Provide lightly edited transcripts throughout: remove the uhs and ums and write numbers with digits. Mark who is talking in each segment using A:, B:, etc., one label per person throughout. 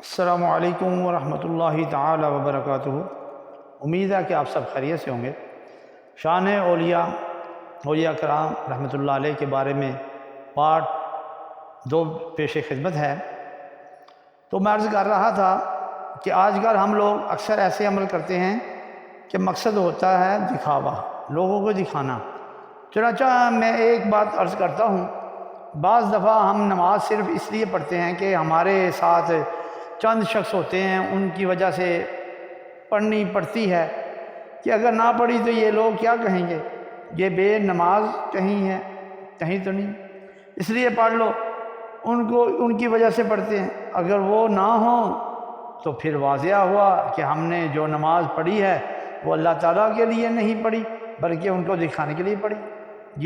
A: السلام علیکم ورحمۃ اللہ تعالی وبرکاتہ۔ امید ہے کہ آپ سب خیریت سے ہوں گے۔ شان اولیاء کرام رحمۃ اللہ علیہ کے بارے میں پارٹ 2 پیش خدمت ہے۔ تو میں عرض کر رہا تھا کہ آج کل ہم لوگ اکثر ایسے عمل کرتے ہیں کہ مقصد ہوتا ہے دکھاوا، لوگوں کو دکھانا۔ چنانچہ میں ایک بات عرض کرتا ہوں، بعض دفعہ ہم نماز صرف اس لیے پڑھتے ہیں کہ ہمارے ساتھ چند شخص ہوتے ہیں، ان کی وجہ سے پڑھنی پڑتی ہے کہ اگر نہ پڑھی تو یہ لوگ کیا کہیں گے، یہ بے نماز کہیں ہے، کہیں تو نہیں، اس لیے پڑھ لو۔ ان کی وجہ سے پڑھتے ہیں۔ اگر وہ نہ ہوں تو پھر واضح ہوا کہ ہم نے جو نماز پڑھی ہے وہ اللہ تعالیٰ کے لیے نہیں پڑھی بلکہ ان کو دکھانے کے لیے پڑھی۔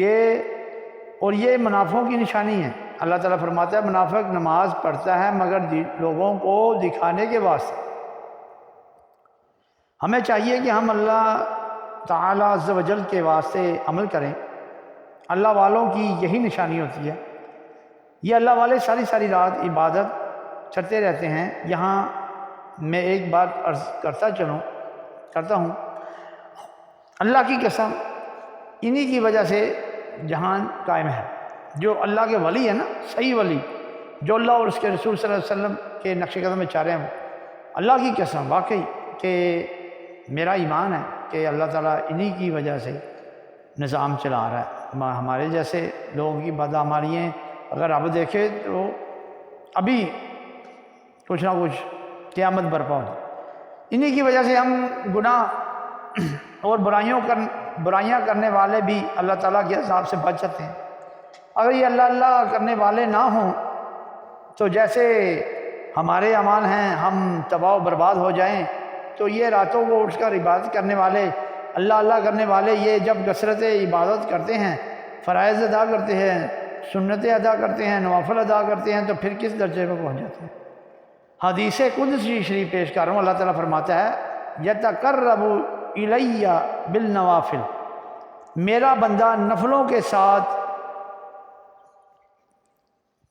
A: یہ منافقوں کی نشانی ہے۔ اللہ تعالیٰ فرماتا ہے منافق نماز پڑھتا ہے مگر لوگوں کو دکھانے کے واسطے۔ ہمیں چاہیے کہ ہم اللہ تعالیٰ عز و جل کے واسطے عمل کریں۔ اللہ والوں کی یہی نشانی ہوتی ہے۔ یہ اللہ والے ساری رات عبادت کرتے رہتے ہیں۔ یہاں میں ایک بات عرض کرتا ہوں، اللہ کی قسم انہی کی وجہ سے جہان قائم ہے۔ جو اللہ کے ولی ہے نا، صحیح ولی، جو اللہ اور اس کے رسول صلی اللہ علیہ وسلم کے نقش قدم میں چارے ہیں، اللہ کی قسم واقعی کہ میرا ایمان ہے کہ اللہ تعالیٰ انہی کی وجہ سے نظام چلا رہا ہے۔ ہمارے جیسے لوگوں کی بدعمالیاں اگر اب دیکھیں تو ابھی کچھ نہ کچھ قیامت برپا ہو۔ انہی کی وجہ سے ہم گناہ اور برائیاں کرنے والے بھی اللہ تعالیٰ کے عذاب سے بچ جاتے ہیں۔ اگر یہ اللہ کرنے والے نہ ہوں تو جیسے ہمارے اعمال ہیں ہم تباہ و برباد ہو جائیں، تو یہ راتوں کو اٹھ کر عبادت کرنے والے، اللہ کرنے والے، یہ جب کثرت عبادت کرتے ہیں، فرائض ادا کرتے ہیں، سنتیں ادا کرتے ہیں، نوافل ادا کرتے ہیں، تو پھر کس درجے میں پہنچ جاتے ہیں۔ حدیث قدسی شریف پیش کر رہا ہوں۔ اللہ تعالیٰ فرماتا ہے یتقرب الی بالنوافل، میرا بندہ نفلوں کے ساتھ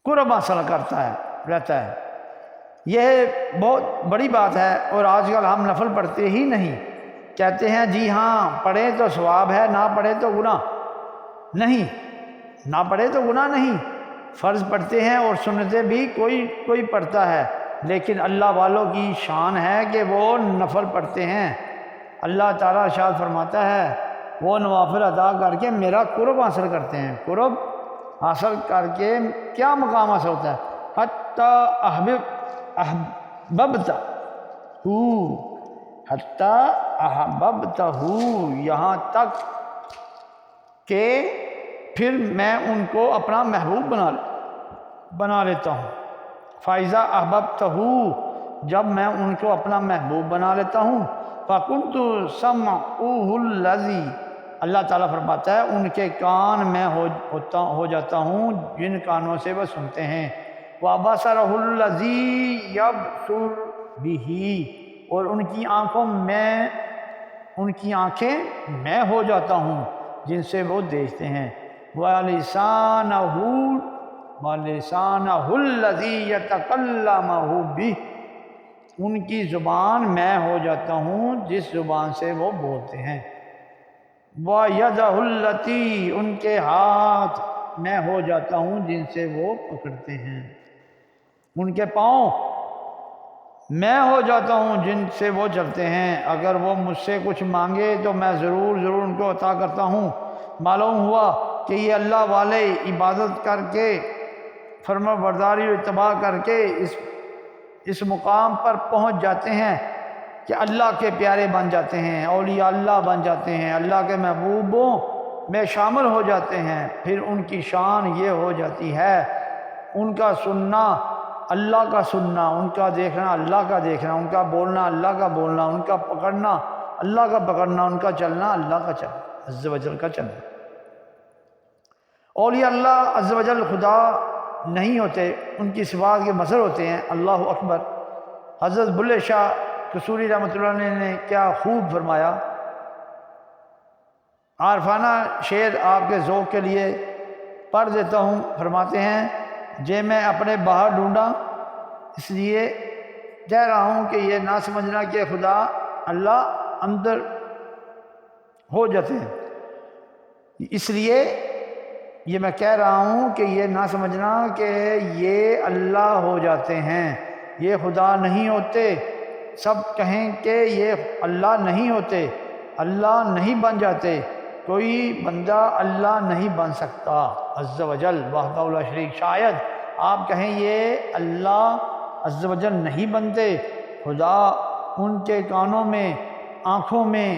A: قرب حاصل رہتا ہے۔ یہ بہت بڑی بات ہے، اور آج کل ہم نفل پڑھتے ہی نہیں۔ کہتے ہیں جی ہاں پڑھیں تو ثواب ہے، نہ پڑھیں تو گناہ نہیں، نہ پڑھیں تو گناہ نہیں۔ فرض پڑھتے ہیں اور سنتیں بھی کوئی پڑھتا ہے، لیکن اللہ والوں کی شان ہے کہ وہ نفل پڑھتے ہیں۔ اللہ تعالیٰ ارشاد فرماتا ہے وہ نوافل ادا کر کے میرا قرب حاصل کرتے ہیں۔ قرب حاصل کر کے کیا مقام حاصل ہوتا ہے؟ حتی احببتہ، یہاں تک کہ پھر میں ان کو اپنا محبوب بنا لیتا ہوں۔ فَإِذَا أَحْبَبْتَهُ، جب میں ان کو اپنا محبوب بنا لیتا ہوں، فَكُنْتُ سَمْعُهُ الَّذِي، اللہ تعالیٰ فرماتا ہے ان کے کان میں ہو جاتا ہوں جن کانوں سے وہ سنتے ہیں۔ وَبَصَرَهُ الَّذِي يَبْصُرُ بِهِ، اور ان کی آنکھیں میں ہو جاتا ہوں جن سے وہ دیکھتے ہیں۔ وَلِسَانَهُ الَّذِي يَتَكَلَّمُ بِهِ، ان کی زبان میں ہو جاتا ہوں جس زبان سے وہ بولتے ہیں۔ وَيَدَهُ الَّتِي، ان کے ہاتھ میں ہو جاتا ہوں جن سے وہ پکڑتے ہیں۔ ان کے پاؤں میں ہو جاتا ہوں جن سے وہ چلتے ہیں۔ اگر وہ مجھ سے کچھ مانگے تو میں ضرور ان کو عطا کرتا ہوں۔ معلوم ہوا کہ یہ اللہ والے عبادت کر کے، فرما برداری و اتباع کر کے اس مقام پر پہنچ جاتے ہیں کہ اللہ کے پیارے بن جاتے ہیں، اولیاء اللہ بن جاتے ہیں، اللہ کے محبوبوں میں شامل ہو جاتے ہیں۔ پھر ان کی شان یہ ہو جاتی ہے، ان کا سننا اللہ کا سننا، ان کا دیکھنا اللہ کا دیکھنا، ان کا بولنا اللہ کا بولنا، ان کا پکڑنا اللہ کا پکڑنا، ان کا چلنا اللہ کا چلنا، عز و جل کا چلنا۔ اولیاء اللہ عز و جل خدا نہیں ہوتے، ان کی صفات کے مظہر ہوتے ہیں۔ اللہ اکبر۔ حضرت بلے شاہ قصوری رحمۃ اللہ علیہ نے کیا خوب فرمایا۔ عارفانہ شعر آپ کے ذوق کے لیے پڑھ دیتا ہوں۔ فرماتے ہیں جے میں اپنے باہر ڈھونڈا، اس لیے کہہ رہا ہوں کہ یہ نہ سمجھنا کہ خدا اللہ اندر ہو جاتے ہیں، اس لیے یہ میں کہہ رہا ہوں کہ یہ نہ سمجھنا کہ یہ اللہ ہو جاتے ہیں، یہ خدا نہیں ہوتے۔ سب کہیں کہ یہ اللہ نہیں ہوتے، اللہ نہیں بن جاتے، کوئی بندہ اللہ نہیں بن سکتا عز و جل وحدہ لا شریک۔ شاید آپ کہیں یہ اللہ عز و جل نہیں بنتے، خدا ان کے کانوں میں، آنکھوں میں،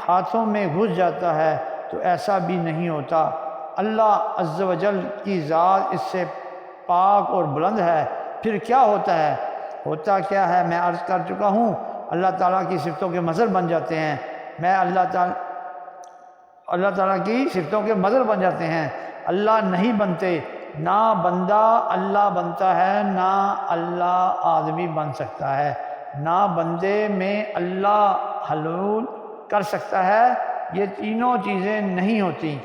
A: ہاتھوں میں گھس جاتا ہے، تو ایسا بھی نہیں ہوتا۔ اللہ عز و جل کی ذات اس سے پاک اور بلند ہے، پھر کیا ہوتا ہے؟ ہوتا کیا ہے میں عرض کر چکا ہوں، اللہ تعالیٰ کی صفتوں کے مظہر بن جاتے ہیں۔ میں اللہ تعالیٰ کی صفتوں کے مظہر بن جاتے ہیں، اللہ نہیں بنتے۔ نہ بندہ اللہ بنتا ہے، نہ اللہ آدمی بن سکتا ہے، نہ بندے میں اللہ حلول کر سکتا ہے، یہ تینوں چیزیں نہیں ہوتی،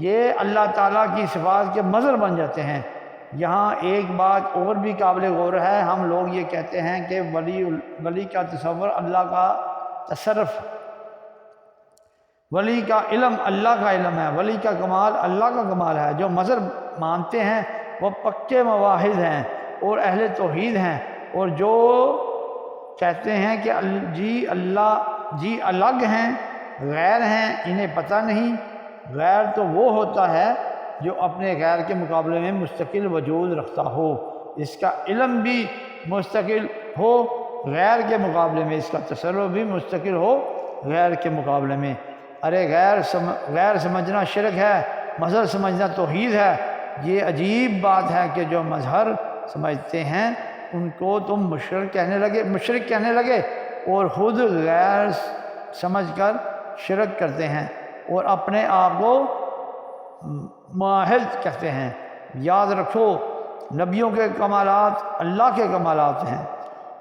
A: یہ اللہ تعالیٰ کی صفات کے مظہر بن جاتے ہیں۔ یہاں ایک بات اور بھی قابل غور ہے، ہم لوگ یہ کہتے ہیں کہ ولی کا تصور اللہ کا تصرف، ولی کا علم اللہ کا علم ہے، ولی کا کمال اللہ کا کمال ہے۔ جو مظہر مانتے ہیں وہ پکے مواحد ہیں اور اہل توحید ہیں، اور جو کہتے ہیں کہ جی اللہ جی الگ ہیں، غیر ہیں، انہیں پتہ نہیں۔ غیر تو وہ ہوتا ہے جو اپنے غیر کے مقابلے میں مستقل وجود رکھتا ہو، اس کا علم بھی مستقل ہو غیر کے مقابلے میں، اس کا تصرف بھی مستقل ہو غیر کے مقابلے میں۔ ارے غیر سمجھنا شرک ہے، مظہر سمجھنا توحید ہے۔ یہ عجیب بات ہے کہ جو مظہر سمجھتے ہیں ان کو تم مشرک کہنے لگے اور خود غیر سمجھ کر شرک کرتے ہیں اور اپنے آپ کو معاہد کہتے ہیں۔ یاد رکھو، نبیوں کے کمالات اللہ کے کمالات ہیں،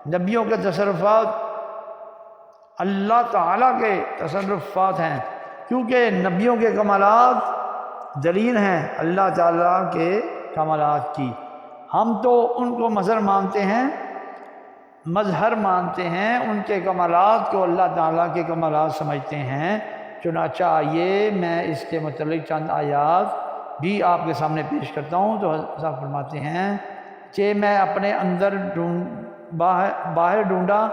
A: نبیوں کے تصرفات اللہ تعالیٰ کے تصرفات ہیں، کیونکہ نبیوں کے کمالات دلیل ہیں اللہ تعالیٰ کے کمالات کی۔ ہم تو ان کو مظہر مانتے ہیں، ان کے کمالات کو اللہ تعالیٰ کے کمالات سمجھتے ہیں۔ چنانچہ یہ میں اس کے متعلق چند آیات بھی آپ کے سامنے پیش کرتا ہوں۔ تو حضرت فرماتے ہیں کہ میں اپنے اندر باہر ڈھونڈا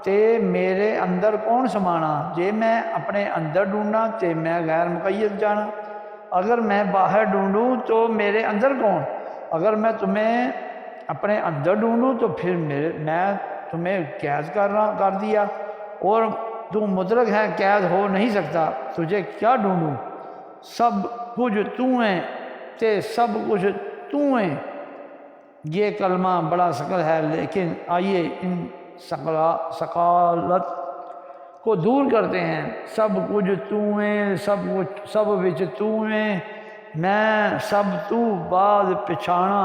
A: تے میرے اندر کون سمانا، جے میں اپنے اندر ڈھونڈا تے میں غیر مقید جانا۔ اگر میں باہر ڈھونڈوں تو میرے اندر کون؟ اگر میں تمہیں اپنے اندر ڈھونڈوں تو پھر میں تمہیں قید کر دیا، اور تو مدرک ہے، قید ہو نہیں سکتا، تجھے کیا ڈھونڈوں؟ سب کچھ تو ہیں تے سب کچھ تو ہیں۔ یہ کلمہ بڑا ثقل ہے، لیکن آئیے ان ثقالت کو دور کرتے ہیں۔ سب کچھ تو ہیں، سب وچ تو ہیں، میں سب تو بعد پچھانا،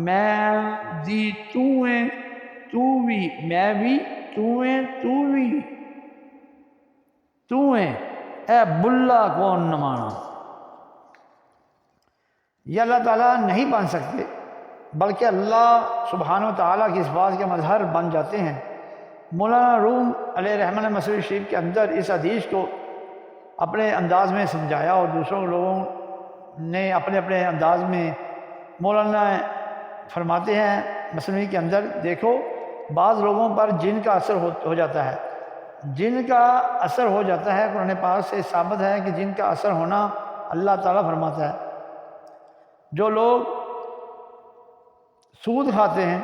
A: میں دی تو ہیں تو بھی، میں بھی تو ہیں تو بھی تو ہیں، اے بلا کون نہ مانا۔ یہ اللہ تعالیٰ نہیں بن سکتے، بلکہ اللہ سبحانہ و تعالیٰ کی اس بات کے مظہر بن جاتے ہیں۔ مولانا روم علیہ رحمہ نے مسئلہ شریف کے اندر اس حدیث کو اپنے انداز میں سمجھایا، اور دوسروں لوگوں نے اپنے اپنے انداز میں۔ مولانا فرماتے ہیں مسئلہ کے اندر، دیکھو بعض لوگوں پر جن کا اثر ہو جاتا ہے، جن کا اثر ہو جاتا ہے، قرآن پاک سے ثابت ہے کہ جن کا اثر ہونا اللہ تعالیٰ فرماتا ہے۔ جو لوگ سود کھاتے ہیں،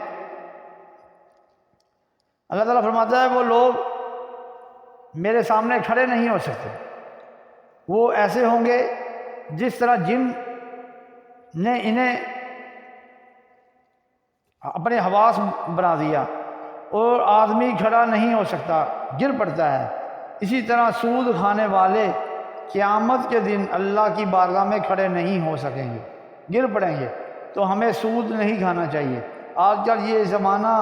A: اللہ تعالیٰ فرماتا ہے وہ لوگ میرے سامنے کھڑے نہیں ہو سکتے، وہ ایسے ہوں گے جس طرح جن نے انہیں اپنے حواس بنا دیا، اور آدمی کھڑا نہیں ہو سکتا، گر پڑتا ہے۔ اسی طرح سود کھانے والے قیامت کے دن اللہ کی بارگاہ میں کھڑے نہیں ہو سکیں گے، گر پڑیں گے۔ تو ہمیں سود نہیں کھانا چاہیے۔ آج کل یہ زمانہ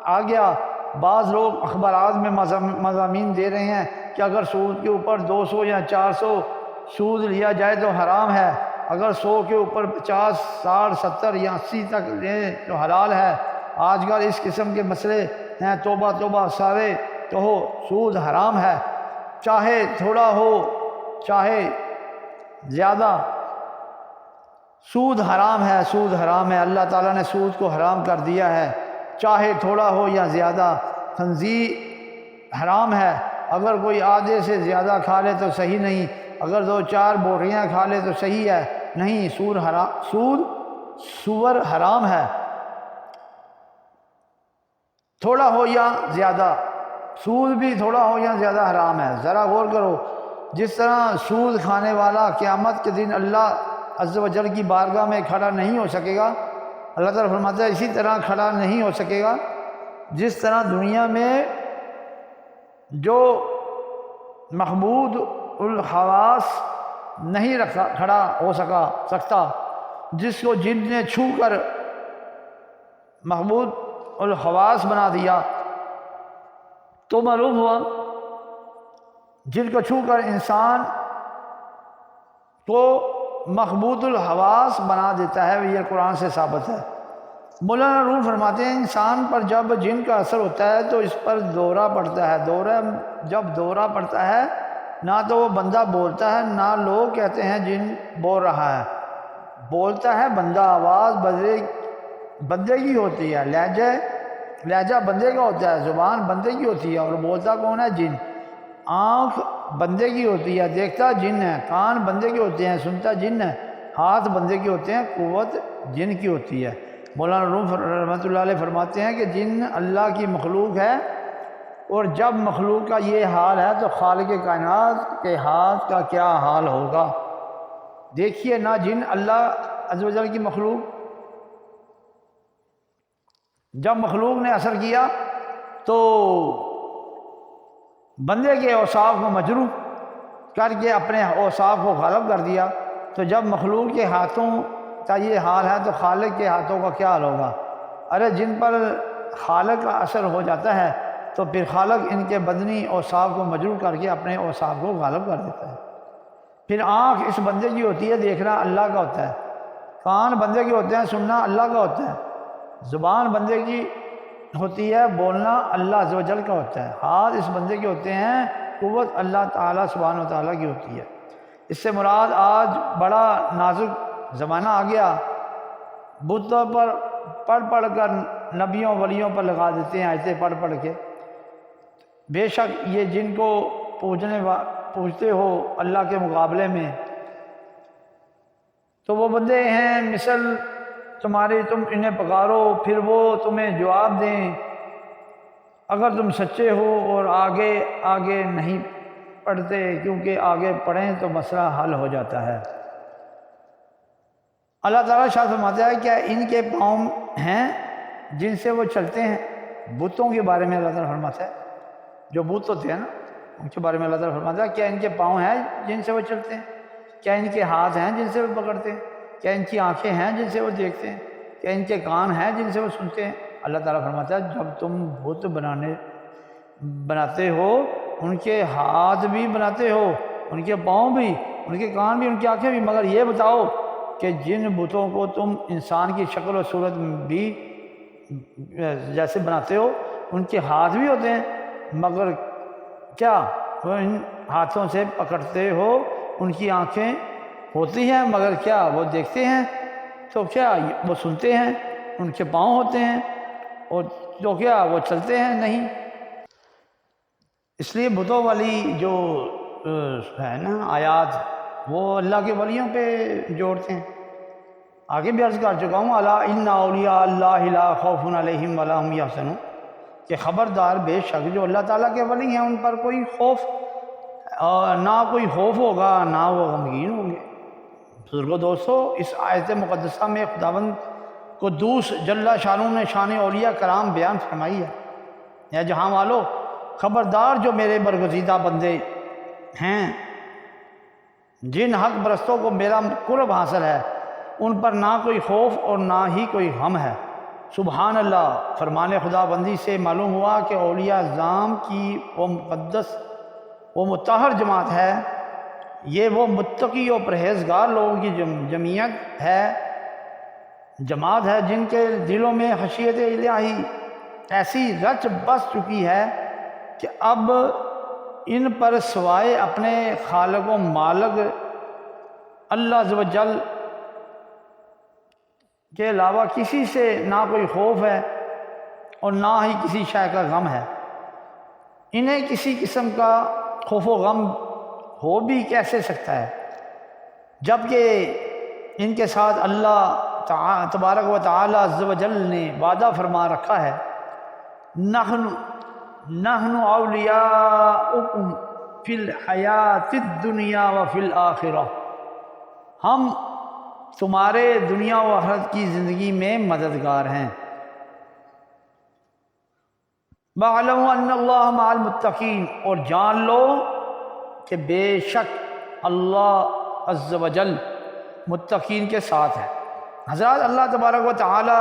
A: آ گیا، بعض لوگ اخبارات میں مضامین دے رہے ہیں کہ اگر سود کے اوپر 200 یا 400 سود لیا جائے تو حرام ہے، اگر 100 کے اوپر 50 60 70 یا 80 تک لیں تو حلال ہے۔ آج کل اس قسم کے مسئلے ہیں، توبہ توبہ سارے کہو سود حرام ہے، چاہے تھوڑا ہو چاہے زیادہ، سود حرام ہے، سود حرام ہے، اللہ تعالیٰ نے سود کو حرام کر دیا ہے، چاہے تھوڑا ہو یا زیادہ۔ خنزیر حرام ہے، اگر کوئی آدھے سے زیادہ کھا لے تو صحیح نہیں، اگر 2-4 بوٹیاں کھا لے تو صحیح ہے، نہیں، سور حرام ہے، تھوڑا ہو یا زیادہ، سود بھی تھوڑا ہو یا زیادہ حرام ہے۔ ذرا غور کرو، جس طرح سود کھانے والا قیامت کے دن اللہ عز و جل کی بارگاہ میں کھڑا نہیں ہو سکے گا، اللہ تعالیٰ فرماتا ہے اسی طرح کھڑا نہیں ہو سکے گا جس طرح دنیا میں جو محمود الحواس نہیں کھڑا ہو سکتا، جس کو جن نے چھو کر محمود الحواس بنا دیا، تو معلوم ہوا جن کو چھو کر انسان کو محمود الحواس بنا دیتا ہے، یہ قرآن سے ثابت ہے۔ مولانا روم فرماتے ہیں انسان پر جب جن کا اثر ہوتا ہے تو اس پر دورہ پڑتا ہے، جب دورہ پڑتا ہے نہ تو وہ بندہ بولتا ہے، نہ لوگ کہتے ہیں جن بول رہا ہے، بولتا ہے بندہ، آواز بندے کی ہوتی ہے، لہجہ بندے کا ہوتا ہے، زبان بندے کی ہوتی ہے، اور بولتا کون ہے؟ جن۔ آنکھ بندے کی ہوتی ہے، دیکھتا جن ہے، کان بندے کے ہوتے ہیں، سنتا جن ہے، ہاتھ بندے کے ہوتے ہیں، قوت جن کی ہوتی ہے۔ مولانا روم رحمۃ اللہ علیہ فرماتے ہیں کہ جن اللہ کی مخلوق ہے، اور جب مخلوق کا یہ حال ہے تو خالق کائنات کے ہاتھ کا کیا حال ہوگا۔ دیکھیے نہ جن اللہ عز و جل کی مخلوق، جب مخلوق نے اثر کیا تو بندے کے اوصاف کو مجروح کر کے اپنے اوصاف کو غالب کر دیا، تو جب مخلوق کے ہاتھوں کا یہ حال ہے تو خالق کے ہاتھوں کا کیا حال ہوگا؟ ارے جن پر خالق کا اثر ہو جاتا ہے تو پھر خالق ان کے بدنی اوصاف کو مجروح کر کے اپنے اوصاف کو غالب کر دیتا ہے۔ پھر آنکھ اس بندے کی ہوتی ہے، دیکھنا اللہ کا ہوتا ہے، کان بندے کے ہوتے ہیں، سننا اللہ کا ہوتا ہے، زبان بندے کی ہوتی ہے، بولنا اللہ عز و جل کا ہوتا ہے، ہاتھ اس بندے کے ہوتے ہیں، قوت اللہ تعالیٰ سبحانہ و تعالیٰ کی ہوتی ہے۔ اس سے مراد آج بڑا نازک زمانہ آ گیا، بتوں پر پڑھ کر نبیوں ولیوں پر لگا دیتے ہیں آیتیں پڑھ کے۔ بے شک یہ جن کو پوجتے ہو اللہ کے مقابلے میں تو وہ بندے ہیں مثل تمہارے، تم انہیں پکارو پھر وہ تمہیں جواب دیں، اگر تم سچے ہو، اور آگے نہیں پڑھتے، کیونکہ آگے پڑھیں تو مسئلہ حل ہو جاتا ہے۔ اللہ تعالیٰ شاہ فرماتا ہے کیا ان کے پاؤں ہیں جن سے وہ چلتے ہیں؟ بتوں کے بارے میں اللہ تعالیٰ فرماتا ہے، جو بت ہوتے ہیں نا ان کے بارے میں اللہ تعالیٰ فرماتا ہے کیا ان کے پاؤں ہیں جن سے وہ چلتے ہیں؟ کیا ان کے ہاتھ ہیں جن سے وہ پکڑتے ہیں؟ کیا ان کی آنکھیں ہیں جن سے وہ دیکھتے ہیں؟ کیا ان کے کان ہیں جن سے وہ سنتے ہیں؟ اللہ تعالیٰ فرماتا ہے جب تم بت بناتے ہو، ان کے ہاتھ بھی بناتے ہو، ان کے پاؤں بھی، ان کے کان بھی، ان کی آنکھیں بھی، مگر یہ بتاؤ کہ جن بتوں کو تم انسان کی شکل و صورت بھی جیسے بناتے ہو، ان کے ہاتھ بھی ہوتے ہیں، مگر کیا وہ ان ہاتھوں سے پکڑتے ہو؟ ان کی آنکھیں ہوتی ہیں مگر کیا وہ دیکھتے ہیں؟ تو کیا وہ سنتے ہیں؟ ان کے پاؤں ہوتے ہیں اور تو کیا وہ چلتے ہیں؟ نہیں۔ اس لیے بتوں والی جو ہے نا آیات، وہ اللہ کے ولیوں پہ جوڑتے ہیں۔ آگے بھی عرض کر چکا ہوں، الا ان اولیاء اللہ لا خوف علیہم ولا هم یحزنون، کہ خبردار بے شک جو اللہ تعالیٰ کے ولی ہیں ان پر کوئی خوف، نہ کوئی خوف ہوگا نہ وہ غمگین ہوں گے۔ بزرگو دوستو، اس آیت مقدسہ میں خداوند قدوس جل شانہ نے شان اولیاء کرام بیان فرمائی ہے، یا جہاں والو خبردار جو میرے برگزیدہ بندے ہیں، جن حق پرستوں کو میرا قرب حاصل ہے، ان پر نہ کوئی خوف اور نہ ہی کوئی غم ہے۔ سبحان اللہ، فرمان خدا بندی سے معلوم ہوا کہ اولیاء اعظام کی وہ مقدس وہ مطہر جماعت ہے، یہ وہ متقی و پرہیزگار لوگوں کی جمعیت ہے جماعت ہے جن کے دلوں میں خشیت الہی ایسی رچ بس چکی ہے کہ اب ان پر سوائے اپنے خالق و مالک اللہ عز و جل کے علاوہ کسی سے نہ کوئی خوف ہے اور نہ ہی کسی شے کا غم ہے۔ انہیں کسی قسم کا خوف و غم ہو بھی کیسے سکتا ہے جبکہ ان کے ساتھ اللہ تبارک و تعالی عز و جل نے وعدہ فرما رکھا ہے، نحن اولیاؤکم فی الحیات الدنیا و فی الآخرہ، ہم تمہارے دنیا و آخرت کی زندگی میں مددگار ہیں۔ وَاعْلَمُوا أَنَّ اللَّهَ مَعَ الْمُتَّقِينَ، اور جان لو کہ بے شک اللہ عز و جل متقین کے ساتھ ہے۔ حضرات، اللہ تبارک و تعالی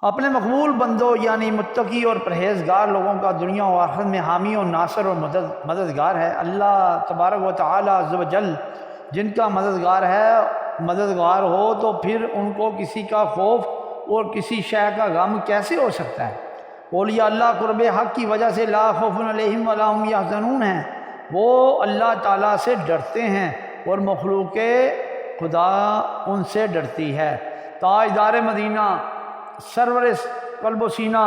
A: اپنے مقبول بندوں یعنی متقی اور پرہیزگار لوگوں کا دنیا و آخرت میں حامی اور ناصر اور مددگار ہے۔ اللہ تبارک و تعالی عز و جل جن کا مددگار ہو تو پھر ان کو کسی کا خوف اور کسی شے کا غم کیسے ہو سکتا ہے؟ اولیاء اللہ قرب حق کی وجہ سے لا خوف علیہم ولا هم یحزنون ہیں، وہ اللہ تعالیٰ سے ڈرتے ہیں اور مخلوق خدا ان سے ڈرتی ہے۔ تاجدار مدینہ سرور قلب و سینہ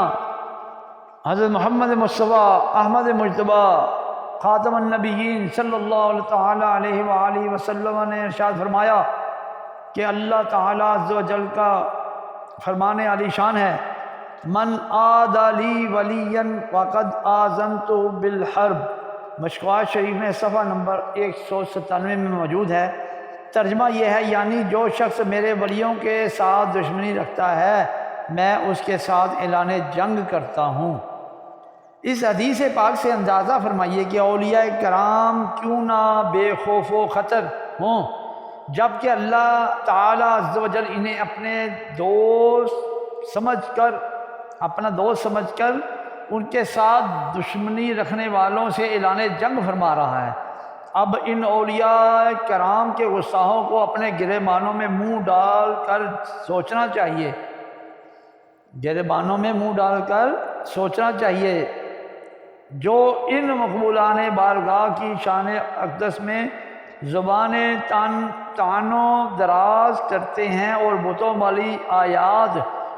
A: حضرت محمد مصطفیٰ احمد مجتبیٰ خاتم النبیین صلی اللہ تعالیٰ علیہ وآلہ وسلم نے ارشاد فرمایا کہ اللہ تعالیٰ عز و جل کا فرمان علی شان ہے، من عاد لی ولیا فقد آذنتہ بالحرب، مشکوٰۃ شریف میں صفحہ نمبر 197 میں موجود ہے۔ ترجمہ یہ ہے، یعنی جو شخص میرے ولیوں کے ساتھ دشمنی رکھتا ہے میں اس کے ساتھ اعلان جنگ کرتا ہوں۔ اس حدیث پاک سے اندازہ فرمائیے کہ اولیاء کرام کیوں نہ بے خوف و خطر ہوں جبکہ اللہ تعالیٰ عز و جل انہیں اپنا دوست سمجھ کر ان کے ساتھ دشمنی رکھنے والوں سے اعلان جنگ فرما رہا ہے۔ اب ان اولیاء کرام کے غصاہوں کو اپنے گریبانوں میں منہ ڈال کر سوچنا چاہیے جو ان مقبولان بارگاہ کی شان اقدس میں زبانیں طعن و دراز کرتے ہیں اور بتوں والی آیات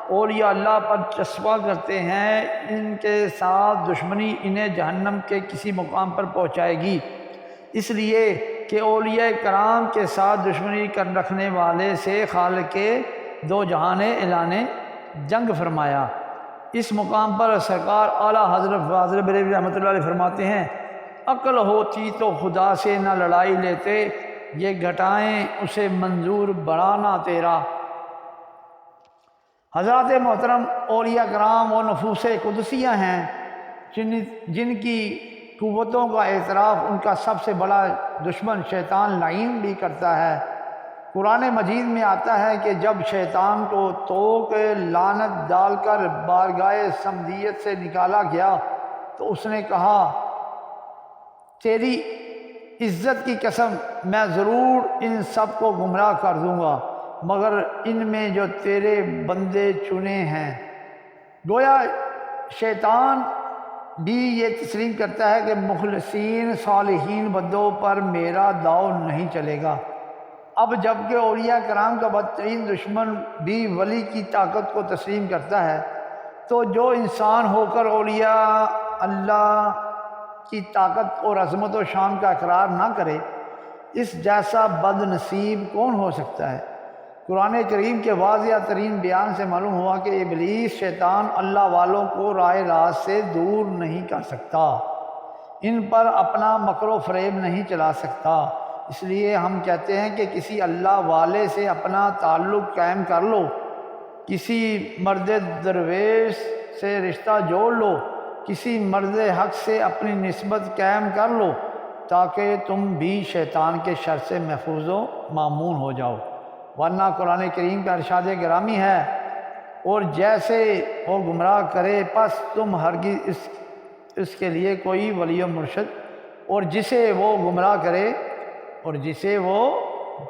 A: اولیاء اللہ پر چسپاں کرتے ہیں، ان کے ساتھ دشمنی انہیں جہنم کے کسی مقام پر پہنچائے گی، اس لیے کہ اولیاء کرام کے ساتھ دشمنی کر رکھنے والے سے خالق دو جہاں نے اعلان جنگ فرمایا۔ اس مقام پر سرکار اعلیٰ حضرت فاضل بریلوی رحمۃ اللہ علیہ فرماتے ہیں، عقل ہوتی تو خدا سے نہ لڑائی لیتے، یہ گھٹائیں اسے منظور بڑھانا تیرا۔ حضرات محترم، اولیاء کرام وہ نفوس قدسیہ ہیں جن کی قوتوں کا اعتراف ان کا سب سے بڑا دشمن شیطان لعین بھی کرتا ہے۔ قرآن مجید میں آتا ہے کہ جب شیطان کو توق لعنت ڈال کر بارگاہ سمدیت سے نکالا گیا تو اس نے کہا، تیری عزت کی قسم میں ضرور ان سب کو گمراہ کر دوں گا مگر ان میں جو تیرے بندے چنے ہیں۔ گویا شیطان بھی یہ تسلیم کرتا ہے کہ مخلصین صالحین بندوں پر میرا داؤ نہیں چلے گا۔ اب جب کہ اولیاء کرام کا بدترین دشمن بھی ولی کی طاقت کو تسلیم کرتا ہے تو جو انسان ہو کر اولیاء اللہ کی طاقت اور عظمت و شان کا اقرار نہ کرے، اس جیسا بد نصیب کون ہو سکتا ہے؟ قرآن کریم کے واضح ترین بیان سے معلوم ہوا کہ ابلیس شیطان اللہ والوں کو راہ راست سے دور نہیں کر سکتا، ان پر اپنا مکر و فریب نہیں چلا سکتا۔ اس لیے ہم کہتے ہیں کہ کسی اللہ والے سے اپنا تعلق قائم کر لو، کسی مرد درویش سے رشتہ جوڑ لو، کسی مرد حق سے اپنی نسبت قائم کر لو تاکہ تم بھی شیطان کے شر سے محفوظ و مامون ہو جاؤ، ورنہ قرآن کریم کا ارشاد گرامی ہے، اور جیسے وہ گمراہ کرے پس تم ہرگز اس کے لیے کوئی ولی و مرشد، اور جسے وہ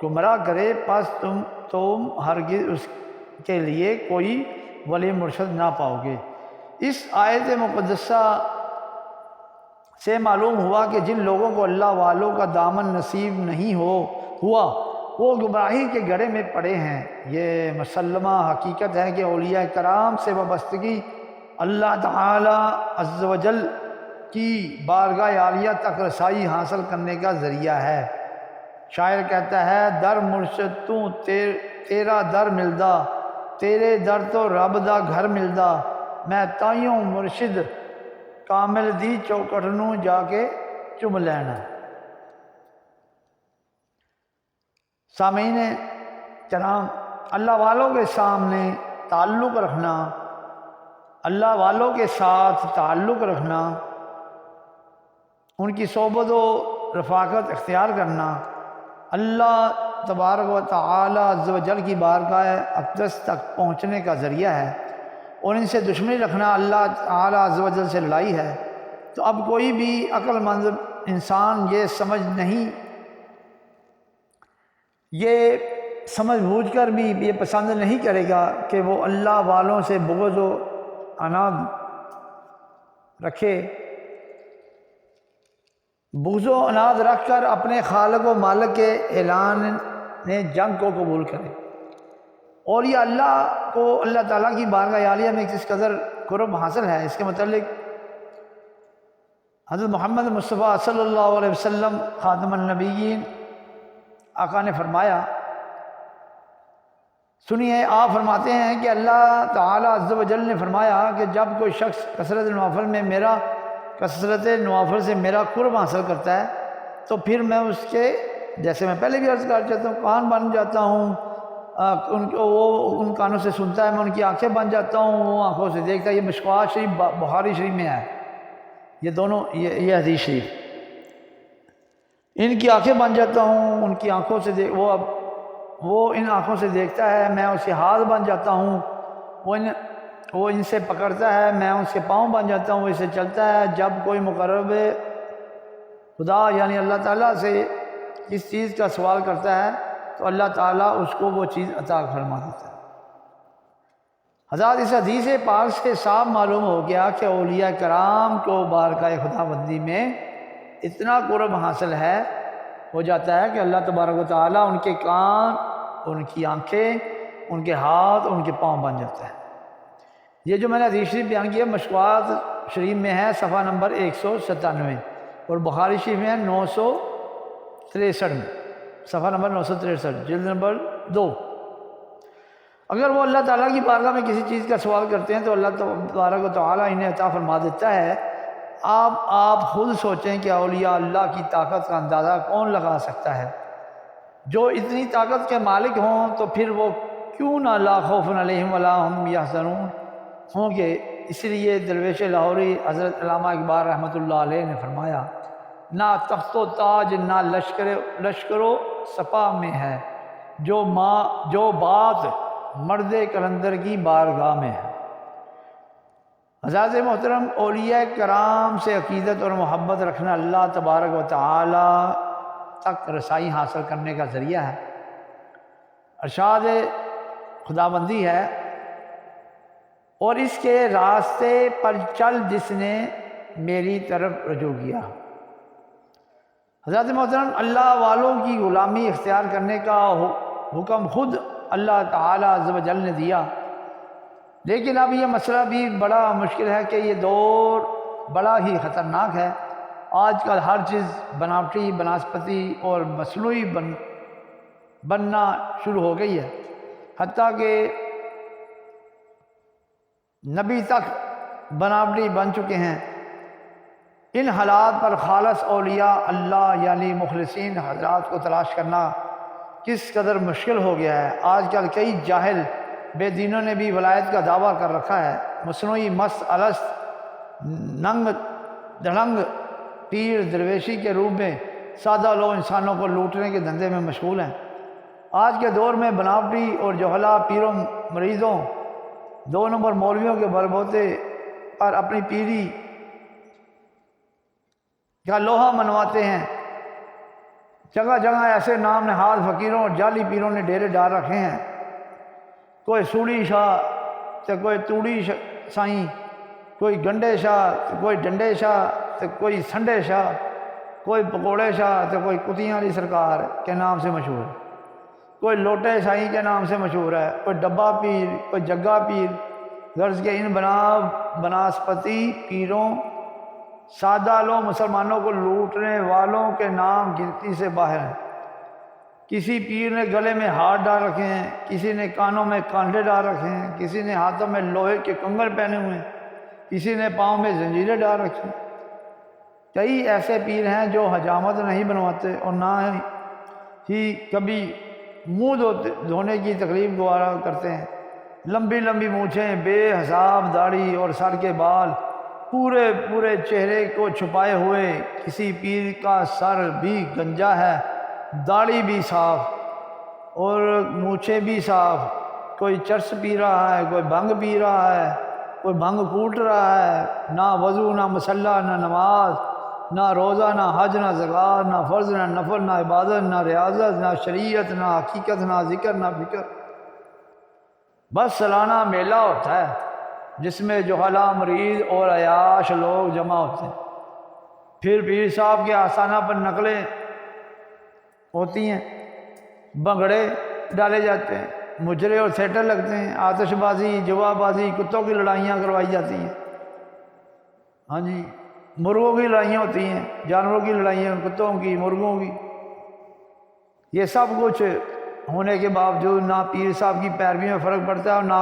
A: گمراہ کرے پس تم ہرگز اس کے لیے کوئی ولی مرشد نہ پاؤ گے۔ اس آیت مقدسہ سے معلوم ہوا کہ جن لوگوں کو اللہ والوں کا دامن نصیب نہیں ہوا وہ گمراہی کے گڑھے میں پڑے ہیں۔ یہ مسلمہ حقیقت ہے کہ اولیاء کرام سے وابستگی اللہ تعالی عز و جل کی بارگاہ عالیہ تک رسائی حاصل کرنے کا ذریعہ ہے۔ شاعر کہتا ہے، در مرشد تو تیرا در ملدا، تیرے در تو رب دا گھر ملدا، میں تائیوں مرشد کامل دی چوکٹ نوں جا کے چم لینا۔ سامعین کرام، اللہ والوں کے سامنے تعلق رکھنا، اللہ والوں کے ساتھ تعلق رکھنا، ان کی صحبت و رفاقت اختیار کرنا اللہ تبارک و تعالی عز و جل کی بارگاہ اقدس تک پہنچنے کا ذریعہ ہے، اور ان سے دشمنی رکھنا اللہ تعالی عز و جل سے لڑائی ہے۔ تو اب کوئی بھی عقل مند انسان یہ سمجھ بوجھ کر بھی یہ پسند نہیں کرے گا کہ وہ اللہ والوں سے بغض و عناد رکھے، بغض و عناد رکھ کر اپنے خالق و مالک کے اعلان جنگ کو قبول کرے۔ اور یہ اللہ کو اللہ تعالیٰ کی بارگاہ عالیہ میں کس قدر قرب حاصل ہے، اس کے متعلق حضرت محمد مصطفیٰ صلی اللہ علیہ وسلم خاتم النبیین آقا نے فرمایا، سنیے، آپ فرماتے ہیں کہ اللہ تعالیٰ عز و جل نے فرمایا کہ جب کوئی شخص کثرت نوافل سے میرا قرب حاصل کرتا ہے تو پھر میں اس کے، جیسے میں پہلے بھی عرض کر چاہتا ہوں، کان بن جاتا ہوں، وہ ان کانوں سے سنتا ہے، میں ان کی آنکھیں بن جاتا ہوں، وہ آنکھوں سے دیکھتا ہے۔ یہ مشکوٰۃ شریف بخاری شریف میں ہے، یہ دونوں یہ حدیث شریف، ان کی آنکھیں بن جاتا ہوں، ان کی آنکھوں سے وہ ان آنکھوں سے دیکھتا ہے، میں اس کے ہاتھ بن جاتا ہوں، وہ ان سے پکڑتا ہے، میں اس کے پاؤں بن جاتا ہوں، وہ اسے چلتا ہے۔ جب کوئی مقرب خدا یعنی اللہ تعالیٰ سے کس چیز کا سوال کرتا ہے تو اللہ تعالیٰ اس کو وہ چیز عطا فرما دیتا ہے۔ حضرات، اس حدیث پاک سے صاف معلوم ہو گیا کہ اولیاء کرام کو بارگاہ خدا بندی میں اتنا قرب حاصل ہو جاتا ہے کہ اللہ تبارک و تعالیٰ ان کے کان، ان کی آنکھیں، ان کے ہاتھ، ان کے پاؤں بن جاتا ہے۔ یہ جو میں نے حدیث شریف بیان کیا مشکوٰۃ شریف میں ہے، صفحہ نمبر 197، اور بخاری شریف میں ہے 963 میں، صفحہ نمبر 963، جلد نمبر 2۔ اگر وہ اللہ تعالیٰ کی بارگاہ میں کسی چیز کا سوال کرتے ہیں تو اللہ تبارک و تعالیٰ انہیں عطا فرما دیتا ہے۔ آپ خود سوچیں کہ اولیاء اللہ کی طاقت کا اندازہ کون لگا سکتا ہے؟ جو اتنی طاقت کے مالک ہوں تو پھر وہ کیوں نہ لا خوف علیہم ولا ہم یحزنون ہوں گے۔ اس لیے درویش لاہوری حضرت علامہ اقبال رحمۃ اللہ علیہ نے فرمایا، نہ تخت و تاج نہ لشکر و سپاہ میں ہے، جو بات مرد کلندر کی بارگاہ میں ہے۔ حضرات محترم، اولیاء کرام سے عقیدت اور محبت رکھنا اللہ تبارک و تعالی تک رسائی حاصل کرنے کا ذریعہ ہے، ارشاد خداوندی ہے، اور اس کے راستے پر چل جس نے میری طرف رجوع کیا۔ حضرات محترم، اللہ والوں کی غلامی اختیار کرنے کا حکم خود اللہ تعالی عز و جل نے دیا، لیکن اب یہ مسئلہ بھی بڑا مشکل ہے کہ یہ دور بڑا ہی خطرناک ہے۔ آج کل ہر چیز بناوٹی، بنسپتی اور مصنوعی بننا شروع ہو گئی ہے، حتیٰ کہ نبی تک بناوٹی بن چکے ہیں۔ ان حالات پر خالص اولیاء اللہ یعنی مخلصین حضرات کو تلاش کرنا کس قدر مشکل ہو گیا ہے۔ آج کل کئی جاہل بے دینوں نے بھی ولایت کا دعویٰ کر رکھا ہے۔ مصنوعی مست الست ننگ دھڑنگ پیر درویشی کے روپ میں سادہ لوگ انسانوں کو لوٹنے کے دھندے میں مشغول ہیں۔ آج کے دور میں بناوٹی اور جوہلا پیروں مریضوں، 2 نمبر مولویوں کے بلبوتے پر اپنی پیری کا لوہا منواتے ہیں۔ جگہ جگہ ایسے نام نہاد فقیروں اور جعلی پیروں نے ڈیرے ڈال رکھے ہیں، کوئی سوڑی شاہ تو کوئی توڑی سائیں، کوئی گنڈے شاہ تو کوئی ڈنڈے شاہ تو کوئی سنڈے شاہ، کوئی پکوڑے شاہ تو کوئی کتیاں علی سرکار کے نام سے مشہور ہے، کوئی لوٹے سائیں کے نام سے مشہور ہے، کوئی ڈبہ پیر، کوئی جگہ پیر۔ غرض کے ان بناسپتی پیروں سادہ لوگ مسلمانوں کو لوٹنے والوں کے نام گنتی سے باہر ہیں۔ کسی پیر نے گلے میں ہار ڈال رکھے ہیں، کسی نے کانوں میں کانڈے ڈال رکھے ہیں، کسی نے ہاتھوں میں لوہے کے کنگن پہنے ہوئے ہیں، کسی نے پاؤں میں زنجیریں ڈال رکھی ہیں۔ کئی ایسے پیر ہیں جو حجامت نہیں بنواتے اور نہ ہی کبھی منہ دھونے کی تکلیف گوارا کرتے ہیں۔ لمبی لمبی مونچھیں، بے حساب داڑھی اور سر کے بال پورے چہرے کو چھپائے ہوئے۔ کسی پیر کا سر بھی گنجا ہے، داڑھی بھی صاف اور مونچھیں بھی صاف۔ کوئی چرس پی رہا ہے، کوئی بھنگ پی رہا ہے، کوئی بھنگ کوٹ رہا ہے۔ نہ وضو، نہ مصلی، نہ نماز، نہ روزہ، نہ حج، نہ زکوٰۃ، نہ فرض، نہ نفل، نہ عبادت، نہ ریاضت، نہ شریعت، نہ حقیقت، نہ ذکر، نہ فکر۔ بس سالانہ میلہ ہوتا ہے جس میں جوہلا، مریض اور عیاش لوگ جمع ہوتے ہیں۔ پھر پیر صاحب کے آستانہ پر نقلیں ہوتی ہیں، بھنگڑے ڈالے جاتے ہیں، مجرے اور تھیٹر لگتے ہیں، آتش بازی، جوا بازی، کتوں کی لڑائیاں کروائی جاتی ہیں، ہاں جی، مرغوں کی لڑائیاں ہوتی ہیں، جانوروں کی لڑائیاں، کتوں کی، مرغوں کی۔ یہ سب کچھ ہونے کے باوجود نہ پیر صاحب کی پیروی میں فرق پڑتا ہے اور نہ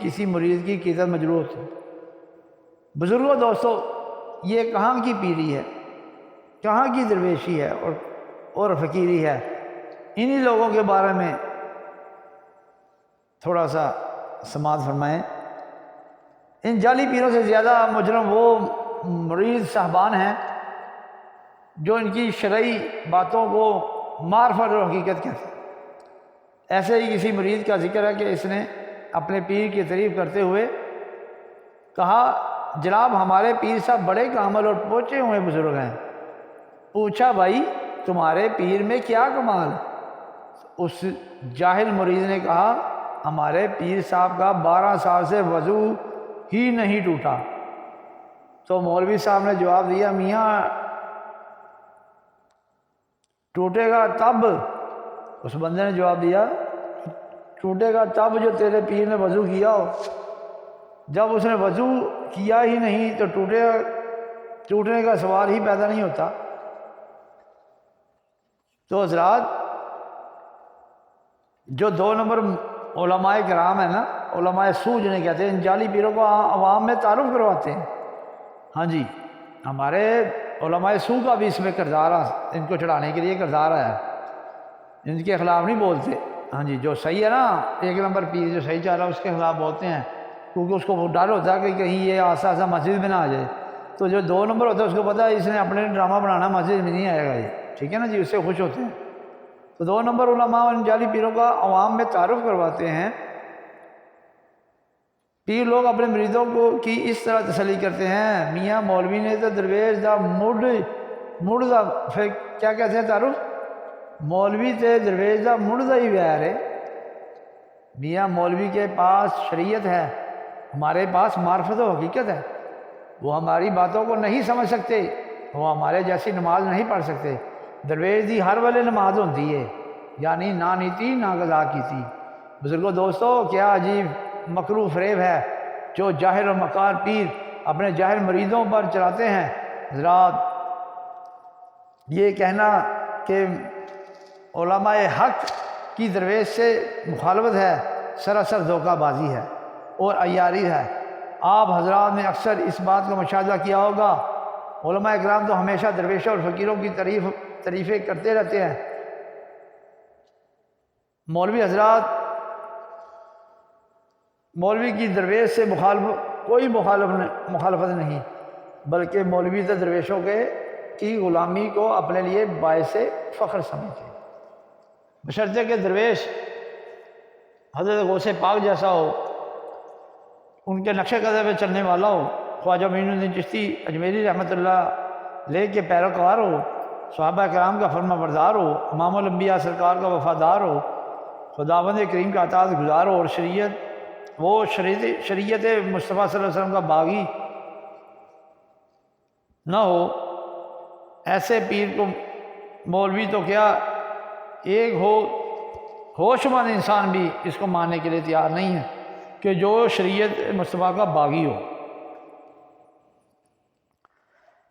A: کسی مریض کی قیادت مجروح ہوتی ہے۔ بزرگوں، دوستو، یہ کہاں کی پیری ہے، کہاں کی درویشی ہے اور فقیری ہے؟ انہی لوگوں کے بارے میں تھوڑا سا سماعت فرمائیں۔ ان جعلی پیروں سے زیادہ مجرم وہ مریض صاحبان ہیں جو ان کی شرعی باتوں کو معرفت اور حقیقت کہتے ہیں۔ ایسے ہی کسی مریض کا ذکر ہے کہ اس نے اپنے پیر کی تعریف کرتے ہوئے کہا، جناب ہمارے پیر صاحب بڑے کامل اور پہنچے ہوئے بزرگ ہیں۔ پوچھا، بھائی تمہارے پیر میں کیا کمال ہے؟ اس جاہل مریض نے کہا، ہمارے پیر صاحب کا 12 سال سے وضو ہی نہیں ٹوٹا۔ تو مولوی صاحب نے جواب دیا، میاں ٹوٹے گا تب۔ اس بندے نے جواب دیا، ٹوٹے گا تب جو تیرے پیر نے وضو کیا ہو۔ جب اس نے وضو کیا ہی نہیں تو ٹوٹنے کا سوال ہی پیدا نہیں ہوتا۔ تو حضرات، جو 2 نمبر علماء کرام ہیں نا، علماء سو جنہیں کہتے ہیں، ان جعلی پیروں کو عوام میں تعارف کرواتے ہیں۔ ہاں جی، ہمارے علماء سو کا بھی اس میں کردار ہے، ان کو چڑھانے کے لیے کردار ہے، ان کے خلاف نہیں بولتے۔ ہاں جی، جو صحیح ہے نا، 1 نمبر پیر جو صحیح چاہ رہا ہے اس کے خلاف بولتے ہیں، کیونکہ اس کو ڈر ہوتا ہے کہ کہیں یہ آسا مسجد میں نہ آ جائے۔ تو جو 2 نمبر ہوتا ہے اس کو پتہ ہے اس نے اپنے ڈرامہ بنانا، مسجد میں نہیں آئے گا یہ، ٹھیک ہے نا جی، اس سے خوش ہوتے ہیں۔ تو 2 نمبر علماء ان جعلی پیروں کا عوام میں تعارف کرواتے ہیں۔ پیر لوگ اپنے مریدوں کی اس طرح تسلی کرتے ہیں، میاں مولوی نے تو درویش دا مڑ دا، پھر کیا کہتے ہیں تعارف؟ مولوی تے درویش دا مڑ دا ہی ویر ہے۔ میاں مولوی کے پاس شریعت ہے، ہمارے پاس معرفت و حقیقت ہے۔ وہ ہماری باتوں کو نہیں سمجھ سکتے، وہ ہمارے جیسی نماز نہیں پڑھ سکتے۔ درویش دی ہر ویلے نماز ہوتی ہے، یعنی نہ نیتی نہ قضا کیتی۔ بزرگوں، دوستو، کیا عجیب مکروہ فریب ہے جو جاہل و مکار پیر اپنے جاہل مریدوں پر چلاتے ہیں۔ حضرات، یہ کہنا کہ علماء حق کی درویش سے مخالفت ہے، سراسر دھوکہ بازی ہے اور عیاری ہے۔ آپ حضرات نے اکثر اس بات کا مشاہدہ کیا ہوگا، علماء اکرام تو ہمیشہ درویشوں اور فقیروں کی تعریفیں کرتے رہتے ہیں۔ مولوی حضرات، مولوی کی درویش سے کوئی مخالفت نہیں، بلکہ مولوی تو درویشوں کی غلامی کو اپنے لیے باعث فخر سمجھتے ہیں، بشرطے کہ درویش حضرت غوث پاک جیسا ہو، ان کے نقش قدم پہ چلنے والا ہو، خواجہ معین الدین چشتی اجمیری رحمۃ اللہ علیہ کے پیروکار ہو، صحابہ کرام کا فرما بردار ہو، امام الانبیاء سرکار کا وفادار ہو، خداوند کریم کا اطاعت گزار ہو، اور شریعت مصطفیٰ صلی اللہ علیہ وسلم کا باغی نہ ہو۔ ایسے پیر کو مولوی تو کیا، ایک ہوش مند انسان بھی اس کو ماننے کے لیے تیار نہیں ہے کہ جو شریعت مصطفیٰ کا باغی ہو۔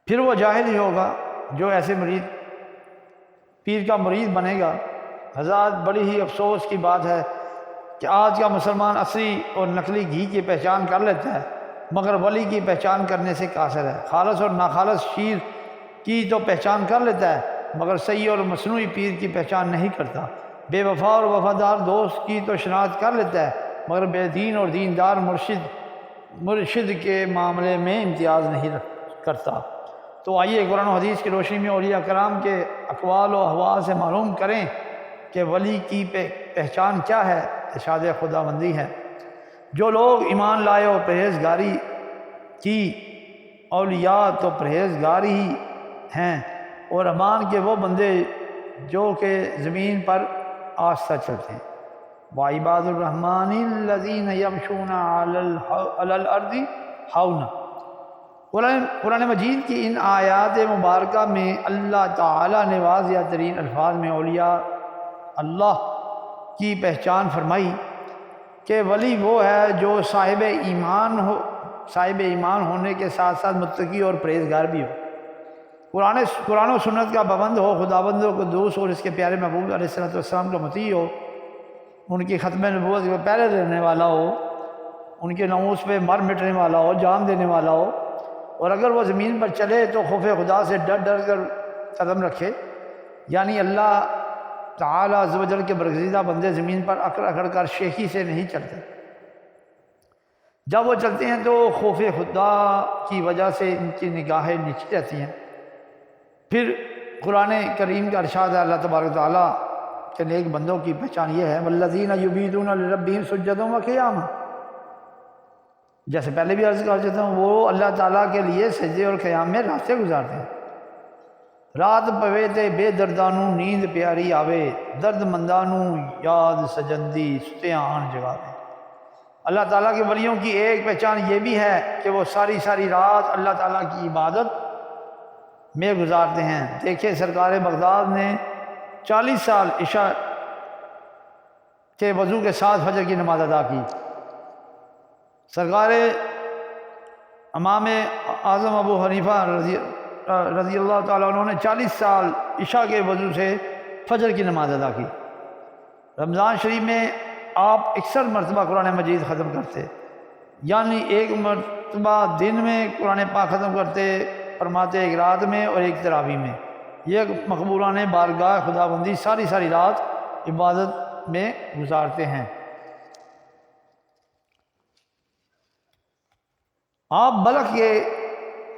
A: پھر وہ جاہل ہی ہوگا جو ایسے پیر کا مرید بنے گا۔ حضرات، بڑی ہی افسوس کی بات ہے کہ آج کا مسلمان اصلی اور نقلی گھی کی پہچان کر لیتا ہے، مگر ولی کی پہچان کرنے سے قاصر ہے۔ خالص اور ناخالص شیر کی تو پہچان کر لیتا ہے، مگر صحیح اور مصنوعی پیر کی پہچان نہیں کرتا۔ بے وفا اور وفادار دوست کی تو شناخت کر لیتا ہے، مگر بے دین اور دیندار مرشد کے معاملے میں امتیاز نہیں کرتا۔ تو آئیے قرآن و حدیث کی روشنی میں اولیاء کرام کے اقوال و احوال سے معلوم کریں کہ ولی کی پہچان کیا ہے۔ ارشاد خداوندی ہے، جو لوگ ایمان لائے اور پرہیزگاری کی، اولیاء تو پرہیزگار ہی ہیں، اور امان کے وہ بندے جو کہ زمین پر آستہ چلتے ہیں۔ وعباد الرحمن الذین یمشون علی الارض ہونا۔ قرآن مجید کی ان آیات مبارکہ میں اللہ تعالیٰ نے واضح ترین الفاظ میں اولیاء اللہ کی پہچان فرمائی کہ ولی وہ ہے جو صاحب ایمان ہونے کے ساتھ ساتھ متقی اور پرہیزگار بھی ہو، قرآن و سنت کا پابند ہو، خداوند قدوس اور اس کے پیارے محبوب علیہ السلام کا مطیع ہو، ان کی ختم نبوت کو پہرے دینے والا ہو، ان کے ناموس پہ مر مٹنے والا ہو، جان دینے والا ہو، اور اگر وہ زمین پر چلے تو خوف خدا سے ڈر ڈر کر قدم رکھے۔ یعنی اللہ تعالیٰ عز و جل کے برگزیدہ بندے زمین پر اکڑ اکڑ کر شیخی سے نہیں چلتے، جب وہ چلتے ہیں تو خوف خدا کی وجہ سے ان کی نگاہیں نیچی رہتی ہیں۔ پھر قرآن کریم کا ارشاد ہے اللہ تبارک و تعالیٰ کہ نیک بندوں کی پہچان یہ ہے، والذین یبیتون لربہم سجدا وقیاما، جیسے پہلے بھی عرض کر چکا ہوں، وہ اللہ تعالیٰ کے لیے سجدے اور قیام میں راستے گزارتے ہیں۔ رات پوے تے بے دردانوں نیند پیاری آوے، درد مندانوں یاد سجندی ستیاں آن جگاوے۔ اللہ تعالیٰ کے ولیوں کی ایک پہچان یہ بھی ہے کہ وہ ساری رات اللہ تعالیٰ کی عبادت میں گزارتے ہیں۔ دیکھیں سرکار بغداد نے 40 سال عشاء کے وضو کے ساتھ فجر کی نماز ادا کی۔ سرکار امام اعظم ابو حنیفہ رضی اللہ تعالیٰ عنہ نے 40 سال عشاء کے وضو سے فجر کی نماز ادا کی۔ رمضان شریف میں آپ 61 مرتبہ قرآن مجید ختم کرتے، یعنی ایک مرتبہ دن میں قرآن پاک ختم کرتے، فرماتے ایک رات میں اور ایک تراویح میں۔ یہ مقبولان بارگاہ خداوندی ساری رات عبادت میں گزارتے ہیں۔ آپ بلخ کے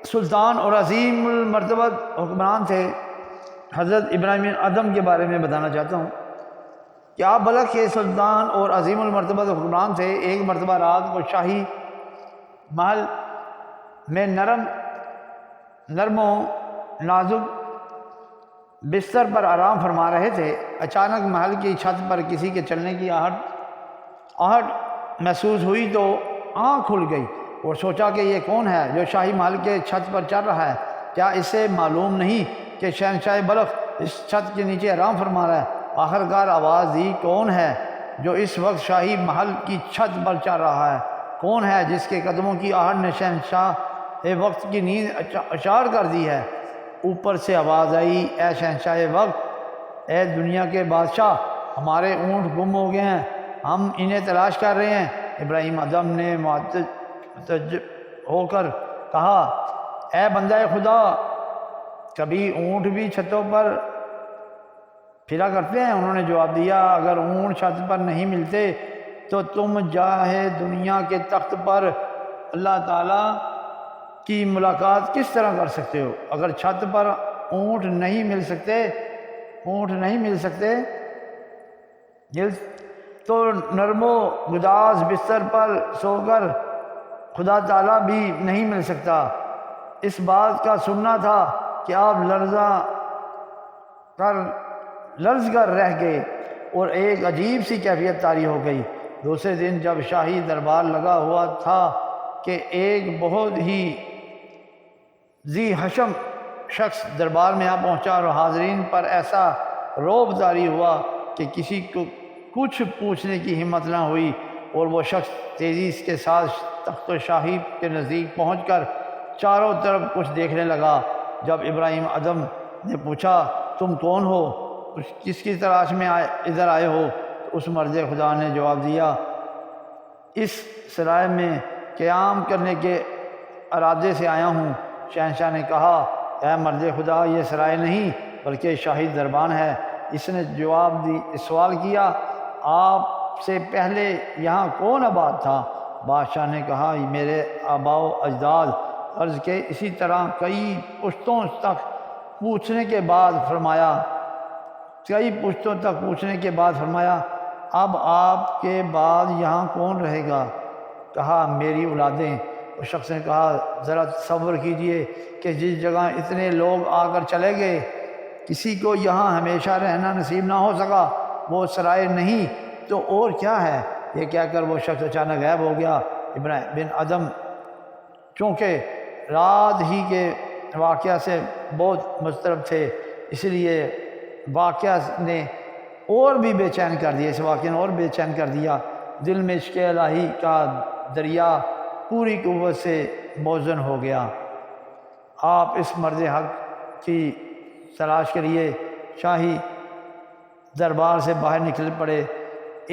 A: سلطان اور عظیم المرتبہ حکمران تھے۔ حضرت ابراہیم ادم کے بارے میں بتانا چاہتا ہوں کہ آپ بلخ کے سلطان اور عظیم المرتبہ حکمران تھے۔ ایک مرتبہ رات کو شاہی محل میں نرم و نازک بستر پر آرام فرما رہے تھے، اچانک محل کی چھت پر کسی کے چلنے کی آہٹ محسوس ہوئی تو آنکھ کھل گئی اور سوچا کہ یہ کون ہے جو شاہی محل کے چھت پر چل رہا ہے؟ کیا اسے معلوم نہیں کہ شہنشاہ بلخ اس چھت کے نیچے آرام فرما رہا ہے؟ آخرکار آواز دی، کون ہے جو اس وقت شاہی محل کی چھت پر چل رہا ہے؟ کون ہے جس کے قدموں کی آہٹ نے شہنشاہ وقت کی نیند اشار کر دی ہے؟ اوپر سے آواز آئی، اے شہنشاہ وقت، اے دنیا کے بادشاہ، ہمارے اونٹ گم ہو گئے ہیں، ہم انہیں تلاش کر رہے ہیں۔ ابراہیم ادم نے معتج ہو کر کہا، اے بندہ خدا، کبھی اونٹ بھی چھتوں پر پھرا کرتے ہیں؟ انہوں نے جواب دیا، اگر اونٹ چھت پر نہیں ملتے تو تم جاہے دنیا کے تخت پر اللہ تعالیٰ کی ملاقات کس طرح کر سکتے ہو؟ اگر چھت پر اونٹ نہیں مل سکتے تو نرم و گداز بستر پر سو کر خدا تعالیٰ بھی نہیں مل سکتا۔ اس بات کا سننا تھا کہ آپ کر لرز کر رہ گئے اور ایک عجیب سی کیفیت طاری ہو گئی۔ دوسرے دن جب شاہی دربار لگا ہوا تھا کہ ایک بہت ہی ذی حشم شخص دربار میں آ پہنچا اور حاضرین پر ایسا رعب طاری ہوا کہ کسی کو کچھ پوچھنے کی ہمت نہ ہوئی، اور وہ شخص تیزی کے ساتھ تخت و شاہی کے نزدیک پہنچ کر چاروں طرف کچھ دیکھنے لگا۔ جب ابراہیم ادم نے پوچھا تم کون ہو، کس کی تلاش میں ادھر آئے ہو، تو اس مرد خدا نے جواب دیا اس سرائے میں قیام کرنے کے ارادے سے آیا ہوں۔ شہنشاہ نے کہا اے مرد خدا، یہ سرائے نہیں بلکہ شاہی دربان ہے۔ اس نے جواب سوال کیا آپ سے پہلے یہاں کون آباد تھا؟ بادشاہ نے کہا میرے آباء و اجداد۔ عرض کے اسی طرح کئی پشتوں تک پوچھنے کے بعد فرمایا اب آپ کے بعد یہاں کون رہے گا؟ کہا میری اولادیں۔ اس شخص نے کہا ذرا تصور کیجئے کہ جس جگہ اتنے لوگ آ کر چلے گئے کسی کو یہاں ہمیشہ رہنا نصیب نہ ہو سکا، وہ سرائے نہیں تو اور کیا ہے؟ یہ کہہ کر وہ شخص اچانک غائب ہو گیا۔ ابراہیم بن ادم چونکہ رات ہی کے واقعہ سے بہت مضطرب تھے، اس لیے واقعہ نے اور بھی بے چین کر دیا، اس واقعے نے اور بے چین کر دیا۔ دل میں عشق الہی کا دریا پوری قوت سے موزن ہو گیا۔ آپ اس مرد حق کی تلاش کے لیے شاہی دربار سے باہر نکل پڑے۔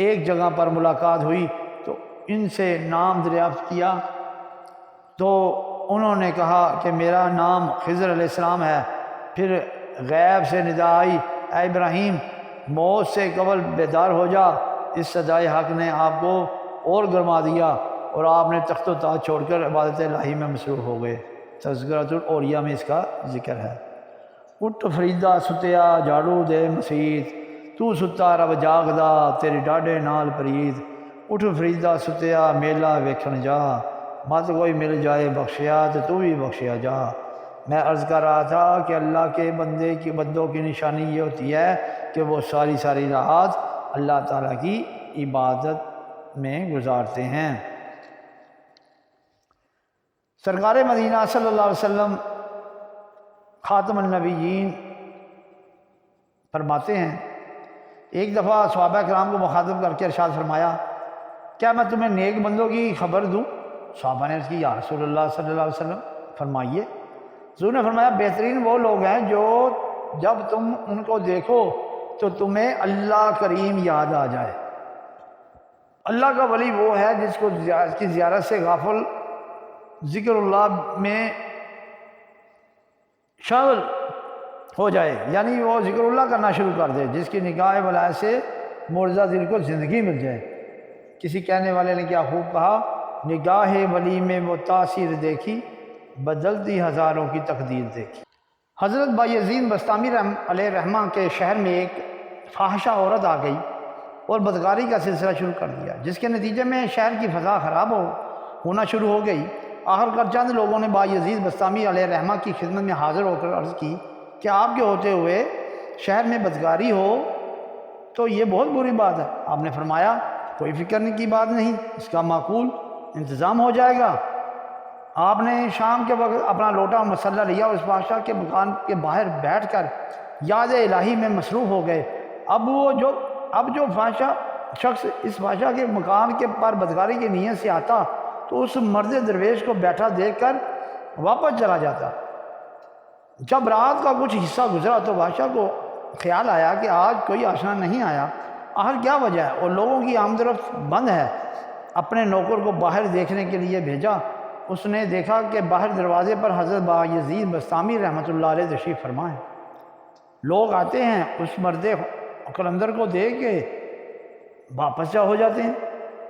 A: ایک جگہ پر ملاقات ہوئی تو ان سے نام دریافت کیا تو انہوں نے کہا کہ میرا نام خضر علیہ السلام ہے۔ پھر غیب سے ندا آئی اے ابراہیم موت سے قبل بیدار ہو جا۔ اس صدائے حق نے آپ کو اور گرما دیا اور آپ نے تخت و تاج چھوڑ کر عبادت الہی میں مصروف ہو گئے۔ تذکرۃ الاولیاء میں اس کا ذکر ہے۔ اٹھ فریدا ستیا جھاڑو دے مسیت، تو ستا رب جاگدا تیری ڈاڈے نال پرید۔ اٹھ فریدا ستیا میلہ ویکھن جا، مت کوئی مل جائے بخشیا تو تو بھی بخشیا جا۔ میں عرض کر رہا تھا کہ اللہ کے بندوں کی نشانی یہ ہوتی ہے کہ وہ ساری رات اللہ تعالیٰ کی عبادت میں گزارتے ہیں۔ سرکار مدینہ صلی اللہ علیہ وسلم خاتم النبیین فرماتے ہیں ایک دفعہ صحابہ کرام کو مخاطب کر کے ارشاد فرمایا کیا میں تمہیں نیک بندوں کی خبر دوں؟ صحابہ نے عرض کی یا رسول اللہ صلی اللہ علیہ وسلم فرمائیے۔ حضور نے فرمایا بہترین وہ لوگ ہیں جو جب تم ان کو دیکھو تو تمہیں اللہ کریم یاد آ جائے۔ اللہ کا ولی وہ ہے جس کی زیارت سے غافل ذکر اللہ میں شامل ہو جائے، یعنی وہ ذکر اللہ کرنا شروع کر دے، جس کی نگاہ ولایت سے مردہ دل کو زندگی مل جائے۔ کسی کہنے والے نے کیا خوب کہا، نگاہ ولی میں وہ تاثیر دیکھی، بدلتی ہزاروں کی تقدیر دیکھی۔ حضرت بایزید بسطامی علیہ رحمہ کے شہر میں ایک فاحشہ عورت آ گئی اور بدکاری کا سلسلہ شروع کر دیا، جس کے نتیجے میں شہر کی فضا خراب ہونا شروع ہو گئی۔ آخر کر چند لوگوں نے بایزید بسطامی علیہ رحمہ کی خدمت میں حاضر ہو کر عرض کی کہ آپ کے ہوتے ہوئے شہر میں بدکاری ہو تو یہ بہت بری بات ہے۔ آپ نے فرمایا کوئی فکر کی بات نہیں، اس کا معقول انتظام ہو جائے گا۔ آپ نے شام کے وقت اپنا لوٹا مسلح لیا اور اس بادشاہ کے مکان کے باہر بیٹھ کر یاد الہی میں مصروف ہو گئے۔ اب جو شخص اس بادشاہ کے مکان کے پر بدکاری کی نیت سے آتا تو اس مرد درویش کو بیٹھا دیکھ کر واپس چلا جاتا۔ جب رات کا کچھ حصہ گزرا تو بادشاہ کو خیال آیا کہ آج کوئی آشنا نہیں آیا، آخر کیا وجہ ہے اور لوگوں کی آمد و رفت بند ہے۔ اپنے نوکر کو باہر دیکھنے کے لیے بھیجا۔ اس نے دیکھا کہ باہر دروازے پر حضرت بایزید بسطامی رحمۃ اللہ علیہ تشریف فرما ہے۔ لوگ آتے ہیں، اس مرد قلندر کو دیکھ کے واپس ہو جاتے ہیں۔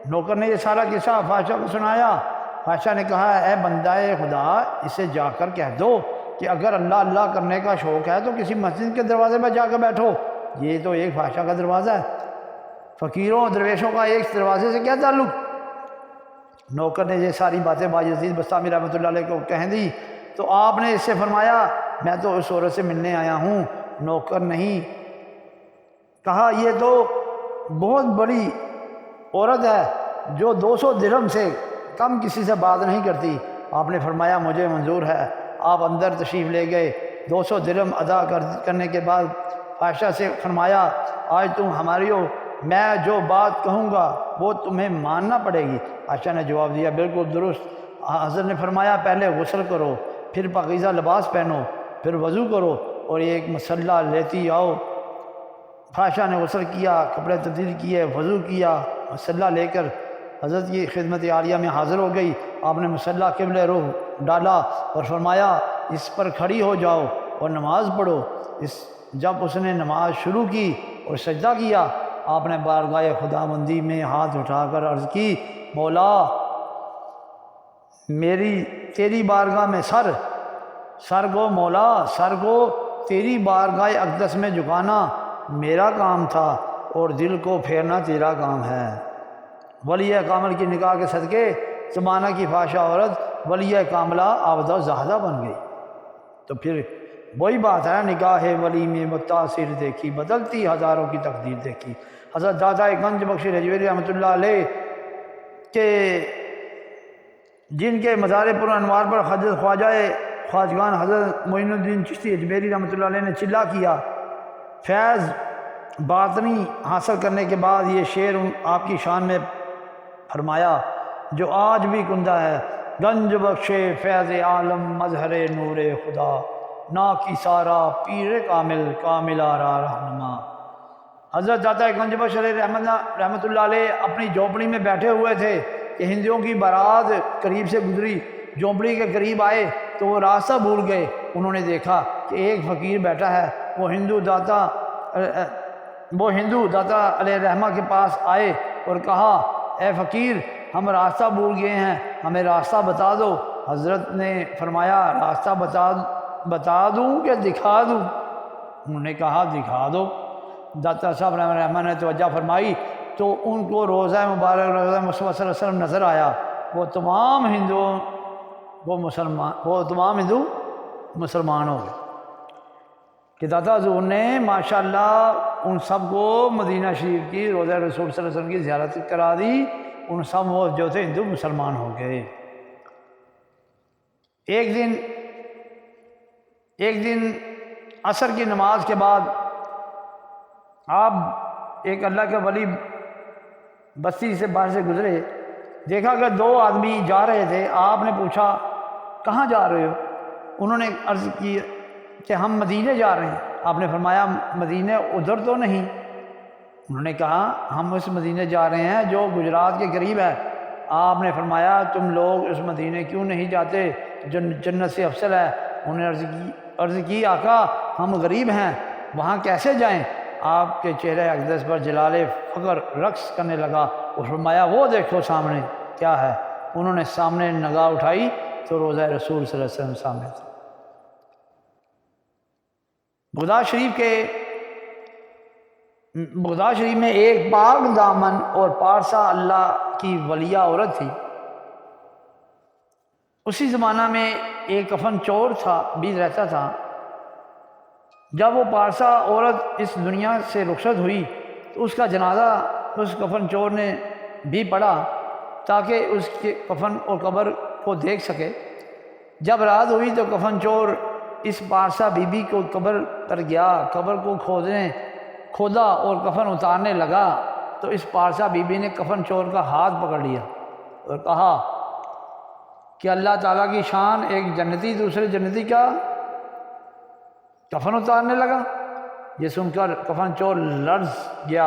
A: نوکر نے یہ سارا قصہ بادشاہ کو سنایا۔ بادشاہ نے کہا اے بندہ خدا، اسے جا کر کہہ دو کہ اگر اللہ کرنے کا شوق ہے تو کسی مسجد کے دروازے پر جا کر بیٹھو، یہ تو ایک بادشاہ کا دروازہ ہے، فقیروں اور درویشوں کا ایک دروازے سے کیا تعلق؟ نوکر نے یہ ساری باتیں بایزید بسطامی رحمۃ اللہ علیہ کو کہہ دی تو آپ نے اس سے فرمایا میں تو اس عورت سے ملنے آیا ہوں نوکر نہیں۔ کہا یہ تو بہت بڑی عورت ہے جو 200 درہم سے کم کسی سے بات نہیں کرتی۔ آپ نے فرمایا مجھے منظور ہے۔ آپ اندر تشریف لے گئے۔ 200 درہم ادا کرنے کے بعد عائشہ سے فرمایا آج تم ہماری ہو، میں جو بات کہوں گا وہ تمہیں ماننا پڑے گی۔ عائشہ نے جواب دیا بالکل درست۔ حضرت نے فرمایا پہلے غسل کرو، پھر پاکیزہ لباس پہنو، پھر وضو کرو اور ایک مسلح لیتی آؤ۔ عائشہ نے غسل کیا، کپڑے تبدیل کیے، وضو کیا، مسلح لے کر حضرت کی خدمت عالیہ میں حاضر ہو گئی۔ آپ نے مسلح قبلہ رخ ڈالا اور فرمایا اس پر کھڑی ہو جاؤ اور نماز پڑھو۔ جب اس نے نماز شروع کی اور سجدہ کیا، آپ نے بارگاہ خداوندی میں ہاتھ اٹھا کر عرض کی مولا میری تیری بارگاہ میں سر کو مولا سر کو تیری بارگاہ اقدس میں جھکانا میرا کام تھا اور دل کو پھیرنا تیرا کام ہے۔ ولی کامل کی نکاح کے صدقے زمانہ کی فاشا عورت ولی کاملہ عابدہ و زاہدہ بن گئی۔ تو پھر وہی بات ہے، نکاح ولی میں متاثر دیکھی، بدلتی ہزاروں کی تقدیر دیکھی۔ حضرت دادا گنج بخش رجویری رحمۃ اللہ علیہ کہ جن کے مزار پر انوار پر حضرت خواجگان حضرت معین الدین چشتی اجمیری رحمۃ اللہ علیہ نے چلا کیا، فیض باطنی حاصل کرنے کے بعد یہ شعر آپ کی شان میں فرمایا جو آج بھی کندہ ہے گنج بخش فیض عالم مظہر نور خدا نا کی سارا پیر کامل آرا رہنما۔ حضرت داتا گنج بخش رحمۃ اللہ علیہ اپنی جھونپڑی میں بیٹھے ہوئے تھے کہ ہندوؤں کی بارات قریب سے گزری، جھونپڑی کے قریب آئے تو وہ راستہ بھول گئے۔ انہوں نے دیکھا کہ ایک فقیر بیٹھا ہے، وہ ہندو داتا علیہ رحمہ کے پاس آئے اور کہا اے فقیر ہم راستہ بھول گئے ہیں، ہمیں راستہ بتا دو۔ حضرت نے فرمایا راستہ بتا دوں کہ دکھا دوں؟ انہوں نے کہا دکھا دو۔ داتا صاحب رحمہ نے توجہ فرمائی تو ان کو روضہ مبارک روضہ مصطفیٰ صلی اللہ علیہ وسلم نظر آیا۔ وہ تمام ہندو مسلمان ہو گئے کہ داتا حضور نے ماشاءاللہ ان سب کو مدینہ شریف کی روضہ رسول صلی اللہ علیہ وسلم کی زیارت کرا دی، ان سب وہ جو تھے ہندو مسلمان ہو گئے۔ ایک دن عصر کی نماز کے بعد آپ ایک اللہ کے ولی بستی سے باہر سے گزرے، دیکھا کہ 2 آدمی جا رہے تھے۔ آپ نے پوچھا کہاں جا رہے ہو؟ انہوں نے عرض کی کہ ہم مدینے جا رہے ہیں۔ آپ نے فرمایا مدینے ادھر تو نہیں؟ انہوں نے کہا ہم اس مدینے جا رہے ہیں جو گجرات کے قریب ہے۔ آپ نے فرمایا تم لوگ اس مدینے کیوں نہیں جاتے جو جنت سے افضل ہے؟ انہوں نے عرض کی آقا ہم غریب ہیں، وہاں کیسے جائیں؟ آپ کے چہرے اقدس پر جلال فخر رقص کرنے لگا اور فرمایا وہ دیکھو سامنے کیا ہے؟ انہوں نے سامنے نگاہ اٹھائی تو روضہ رسول صلی اللہ علیہ وسلم سامنے تھا۔ بغداد شریف میں ایک پاک دامن اور پارسا اللہ کی ولیہ عورت تھی۔ اسی زمانہ میں ایک کفن چور بھی رہتا تھا۔ جب وہ پارسا عورت اس دنیا سے رخصت ہوئی تو اس کا جنازہ اس کفن چور نے بھی پڑھا تاکہ اس کے کفن اور قبر کو دیکھ سکے۔ جب رات ہوئی تو کفن چور اس پارسا بی بی کو قبر پر گیا، قبر کو کھودا اور کفن اتارنے لگا تو اس پارسا بی بی نے کفن چور کا ہاتھ پکڑ لیا اور کہا کہ اللہ تعالیٰ کی شان، ایک جنتی دوسرے جنتی کا کفن اتارنے لگا۔ یہ سن کر کفن چور لرز گیا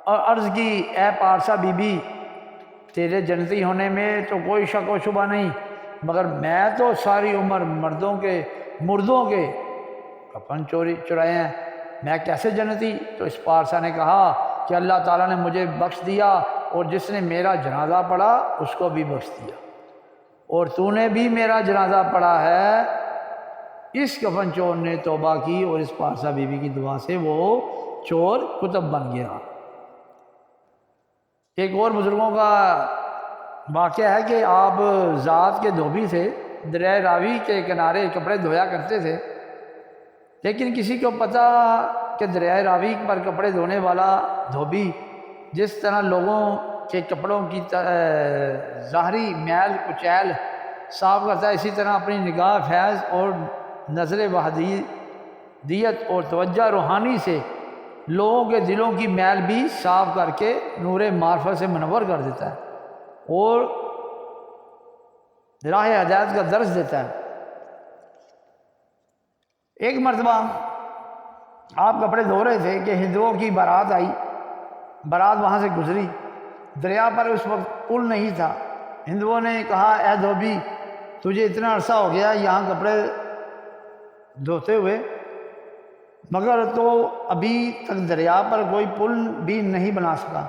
A: اور عرض کی اے پارسا بی بی تیرے جنتی ہونے میں تو کوئی شک و شبہ نہیں، مگر میں تو ساری عمر مردوں کے کفن چرائے ہیں، میں کیسے جنتی؟ تو اس پارسا نے کہا کہ اللہ تعالیٰ نے مجھے بخش دیا اور جس نے میرا جنازہ پڑھا اس کو بھی بخش دیا، اور تو نے بھی میرا جنازہ پڑھا ہے۔ اس کفن چور نے توبہ کی اور اس پارسا بی بی کی دعا سے وہ چور کتب بن گیا۔ ایک اور بزرگوں کا واقعہ ہے کہ آپ ذات کے دھوبی تھے، دریائے راوی کے کنارے کپڑے دھویا کرتے تھے۔ لیکن کسی کو پتہ کہ دریائے راوی پر کپڑے دھونے والا دھوبی جس طرح لوگوں کے کپڑوں کی ظاہری میل کچیل صاف کرتا ہے، اسی طرح اپنی نگاہ فیض اور نظر وحدیت اور توجہ روحانی سے لوگوں کے دلوں کی میل بھی صاف کر کے نور معرفت سے منور کر دیتا ہے اور راہ ہدایت کا درس دیتا ہے۔ ایک مرتبہ آپ کپڑے دھو رہے تھے کہ ہندوؤں کی بارات آئی، بارات وہاں سے گزری، دریا پر اس وقت پل نہیں تھا۔ ہندوؤں نے کہا اے دھوبی، تجھے اتنا عرصہ ہو گیا یہاں کپڑے دھوتے ہوئے، مگر تو ابھی تک دریا پر کوئی پل بھی نہیں بنا سکا۔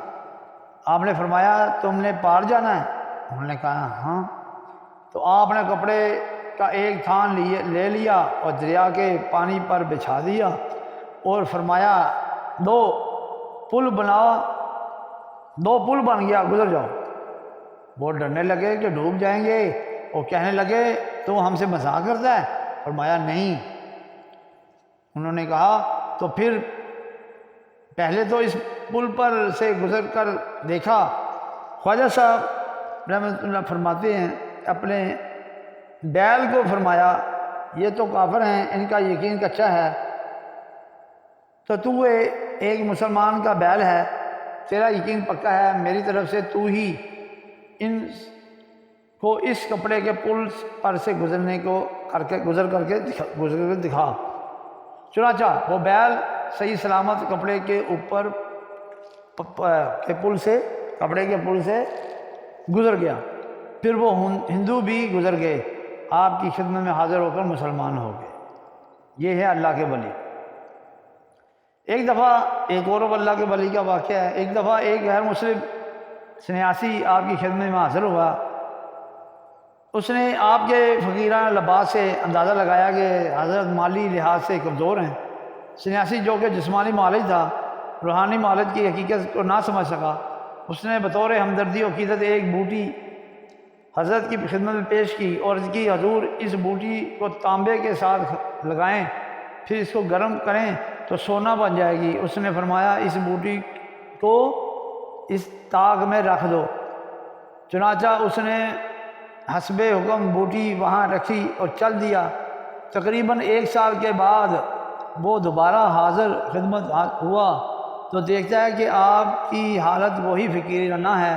A: آپ نے فرمایا تم نے پار جانا ہے؟ انہوں نے کہا ہاں۔ تو آپ نے کپڑے کا ایک تھان لے لیا اور دریا کے پانی پر بچھا دیا اور فرمایا دو پل بن گیا، گزر جاؤ۔ وہ ڈرنے لگے کہ ڈوب جائیں گے اور کہنے لگے تو ہم سے مذاق کرتا ہے؟ فرمایا نہیں۔ انہوں نے کہا تو پھر پہلے تو اس پل پر سے گزر کر دیکھا۔ خواجہ صاحب رحمۃ اللہ فرماتے ہیں اپنے بیل کو فرمایا یہ تو کافر ہیں، ان کا یقین کچا ہے، تو ایک مسلمان کا بیل ہے، تیرا یقین پکا ہے، میری طرف سے تو ہی ان کو اس کپڑے کے پل پر سے گزر کر کے دکھا۔ چنانچہ وہ بیل صحیح سلامت کپڑے کے پل سے گزر گیا۔ پھر وہ ہندو بھی گزر گئے، آپ کی خدمت میں حاضر ہو کر مسلمان ہو گئے۔ یہ ہے اللہ کے ولی۔ ایک دفعہ ایک اور اللہ کے ولی کا واقعہ ہے۔ ایک دفعہ ایک غیر مسلم سنیاسی آپ کی خدمت میں حاضر ہوا۔ اس نے آپ کے فقیرانہ لباس سے اندازہ لگایا کہ حضرت مالی لحاظ سے کمزور ہیں۔ سنیاسی جو کہ جسمانی معالج تھا، روحانی معالج کی حقیقت کو نہ سمجھ سکا، اس نے بطور ہمدردی و عقیدت ایک بوٹی حضرت کی خدمت میں پیش کی اور عرض کی حضور اس بوٹی کو تانبے کے ساتھ لگائیں، پھر اس کو گرم کریں تو سونا بن جائے گی۔ اس نے فرمایا اس بوٹی کو اس تاغ میں رکھ دو۔ چنانچہ اس نے حسب حکم بوٹی وہاں رکھی اور چل دیا۔ تقریباً 1 سال کے بعد وہ دوبارہ حاضر خدمت ہوا تو دیکھتا ہے کہ آپ کی حالت وہی فقیرانہ ہے۔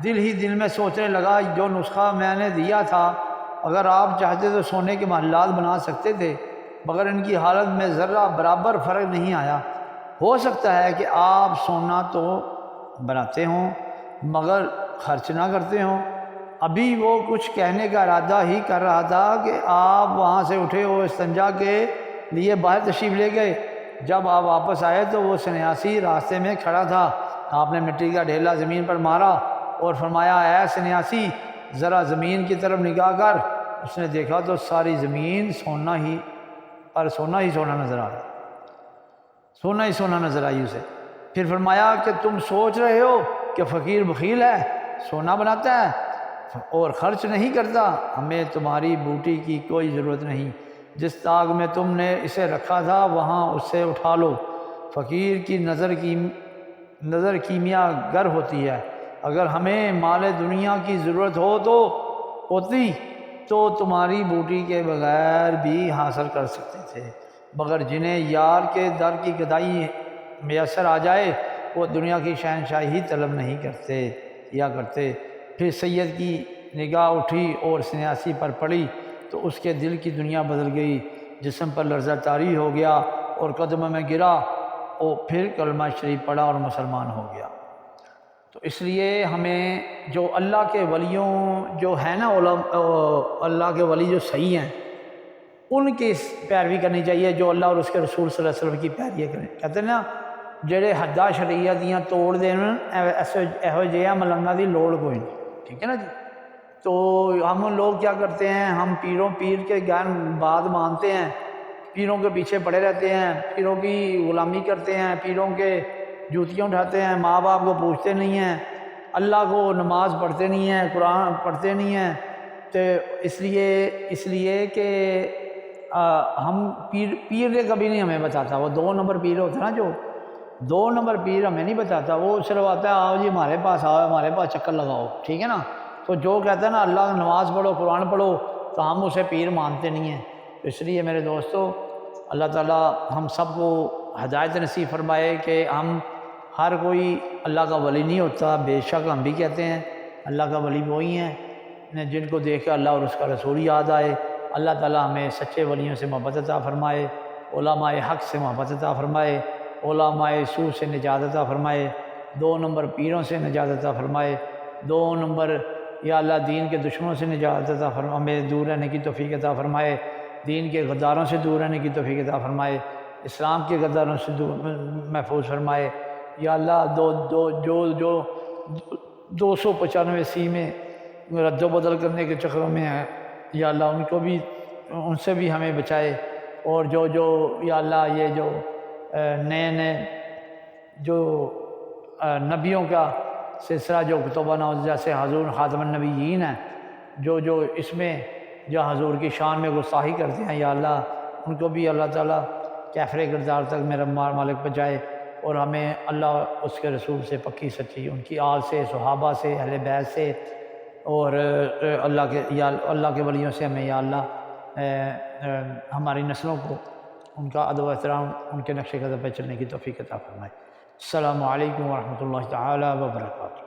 A: دل ہی دل میں سوچنے لگا جو نسخہ میں نے دیا تھا اگر آپ چاہتے تو سونے کے محلات بنا سکتے تھے، مگر ان کی حالت میں ذرہ برابر فرق نہیں آیا۔ ہو سکتا ہے کہ آپ سونا تو بناتے ہوں مگر خرچ نہ کرتے ہوں۔ ابھی وہ کچھ کہنے کا ارادہ ہی کر رہا تھا کہ آپ وہاں سے اٹھے اور استنجا کے لیے باہر تشریف لے گئے۔ جب آپ واپس آئے تو وہ سنیاسی راستے میں کھڑا تھا۔ آپ نے مٹی کا ڈھیلا زمین پر مارا اور فرمایا اے سنیاسی ذرا زمین کی طرف نگاہ کر۔ اس نے دیکھا تو ساری زمین سونا ہی نظر آ رہا، سونا نظر آئی اسے۔ پھر فرمایا کہ تم سوچ رہے ہو کہ فقیر بخیل ہے، سونا بناتا ہے اور خرچ نہیں کرتا۔ ہمیں تمہاری بوٹی کی کوئی ضرورت نہیں، جس طاق میں تم نے اسے رکھا تھا وہاں اسے اٹھا لو۔ فقیر کی نظر کیمیا گر ہوتی ہے، اگر ہمیں مال دنیا کی ضرورت ہوتی تو تمہاری بوٹی کے بغیر بھی حاصل کر سکتے تھے، مگر جنہیں یار کے در کی گدائی میسر آ جائے وہ دنیا کی شہنشاہی طلب نہیں کرتے۔ پھر سید کی نگاہ اٹھی اور سنیاسی پر پڑی تو اس کے دل کی دنیا بدل گئی، جسم پر لرزہ طاری ہو گیا اور قدموں میں گرا اور پھر کلمہ شریف پڑھا اور مسلمان ہو گیا۔ تو اس لیے ہمیں جو اللہ کے ولیوں جو ہیں نا اللہ کے ولی جو صحیح ہیں ان کی پیروی کرنی چاہیے، جو اللہ اور اس کے رسول صلی اللہ علیہ وسلم کی پیروی کریں۔ کہتے ہیں نا جڑے حداں شریعت دیاں توڑ دین ایہو جہاں ملنگاں دی لوڑ کوئی نہیں، ٹھیک ہے نا جی۔ تو ہم لوگ کیا کرتے ہیں، ہم پیر کے بات مانتے ہیں، پیروں کے پیچھے پڑے رہتے ہیں، پیروں کی غلامی کرتے ہیں، پیروں کے جوتیاں اٹھاتے ہیں، ماں باپ کو پوچھتے نہیں ہیں، اللہ کو نماز پڑھتے نہیں ہیں، قرآن پڑھتے نہیں ہیں۔ تو اس لیے کہ ہم پیر نے کبھی نہیں ہمیں بتاتا، وہ 2 نمبر پیر ہوتا ہے نا، جو 2 نمبر پیر ہمیں نہیں بتاتا، وہ صرف آتا ہے آؤ جی ہمارے پاس آؤ، ہمارے پاس چکر لگاؤ، ٹھیک ہے نا۔ تو جو کہتا ہے نا اللہ نماز پڑھو قرآن پڑھو، تو ہم اسے پیر مانتے نہیں ہیں۔ تو اس لیے میرے دوستو، اللہ تعالیٰ ہم سب کو ہدایت نصیب فرمائے کہ ہم ہر کوئی اللہ کا ولی نہیں ہوتا، بے شک ہم بھی کہتے ہیں اللہ کا ولی وہی ہیں جن کو دیکھ کے اللہ اور اس کا رسول یاد آئے۔ اللہ تعالیٰ ہمیں سچے ولیوں سے محبت عطا فرمائے، علماء حق سے محبت عطا فرمائے، علماء سو سے نجات عطا فرمائے، 2 نمبر پیروں سے نجات عطا فرمائے، 2 نمبر یا اللہ دین کے دشمنوں سے نجات عطا فرمائے، ہمیں دور رہنے کی توفیق عطا فرمائے، دین کے غداروں سے دور رہنے کی توفیق عطا فرمائے، اسلام کے غداروں سے محفوظ فرمائے۔ یا اللہ جو 295 سی میں رد و بدل کرنے کے چکروں میں ہیں، یا اللہ ان کو بھی، ان سے بھی ہمیں بچائے، اور جو یا اللہ یہ جو نئے جو نبیوں کا سلسلہ جو کتب نوز جیسے حضور خاتم النبیین ہیں، جو اس میں جو حضور کی شان میں گستاخی کرتے ہیں، یا اللہ ان کو بھی اللہ تعالیٰ کیفر کردار تک میرا مالک پہنچائے، اور ہمیں اللہ اس کے رسول سے پکی سچی، ان کی آل سے، صحابہ سے، اہل بیت سے، اور اللہ کے ولیوں سے ہمیں یا اللہ ہماری نسلوں کو ان کا ادب و احترام، ان کے نقش قدم پہ چلنے کی توفیق عطا فرمائے۔ السلام علیکم ورحمۃ اللہ تعالیٰ وبرکاتہ۔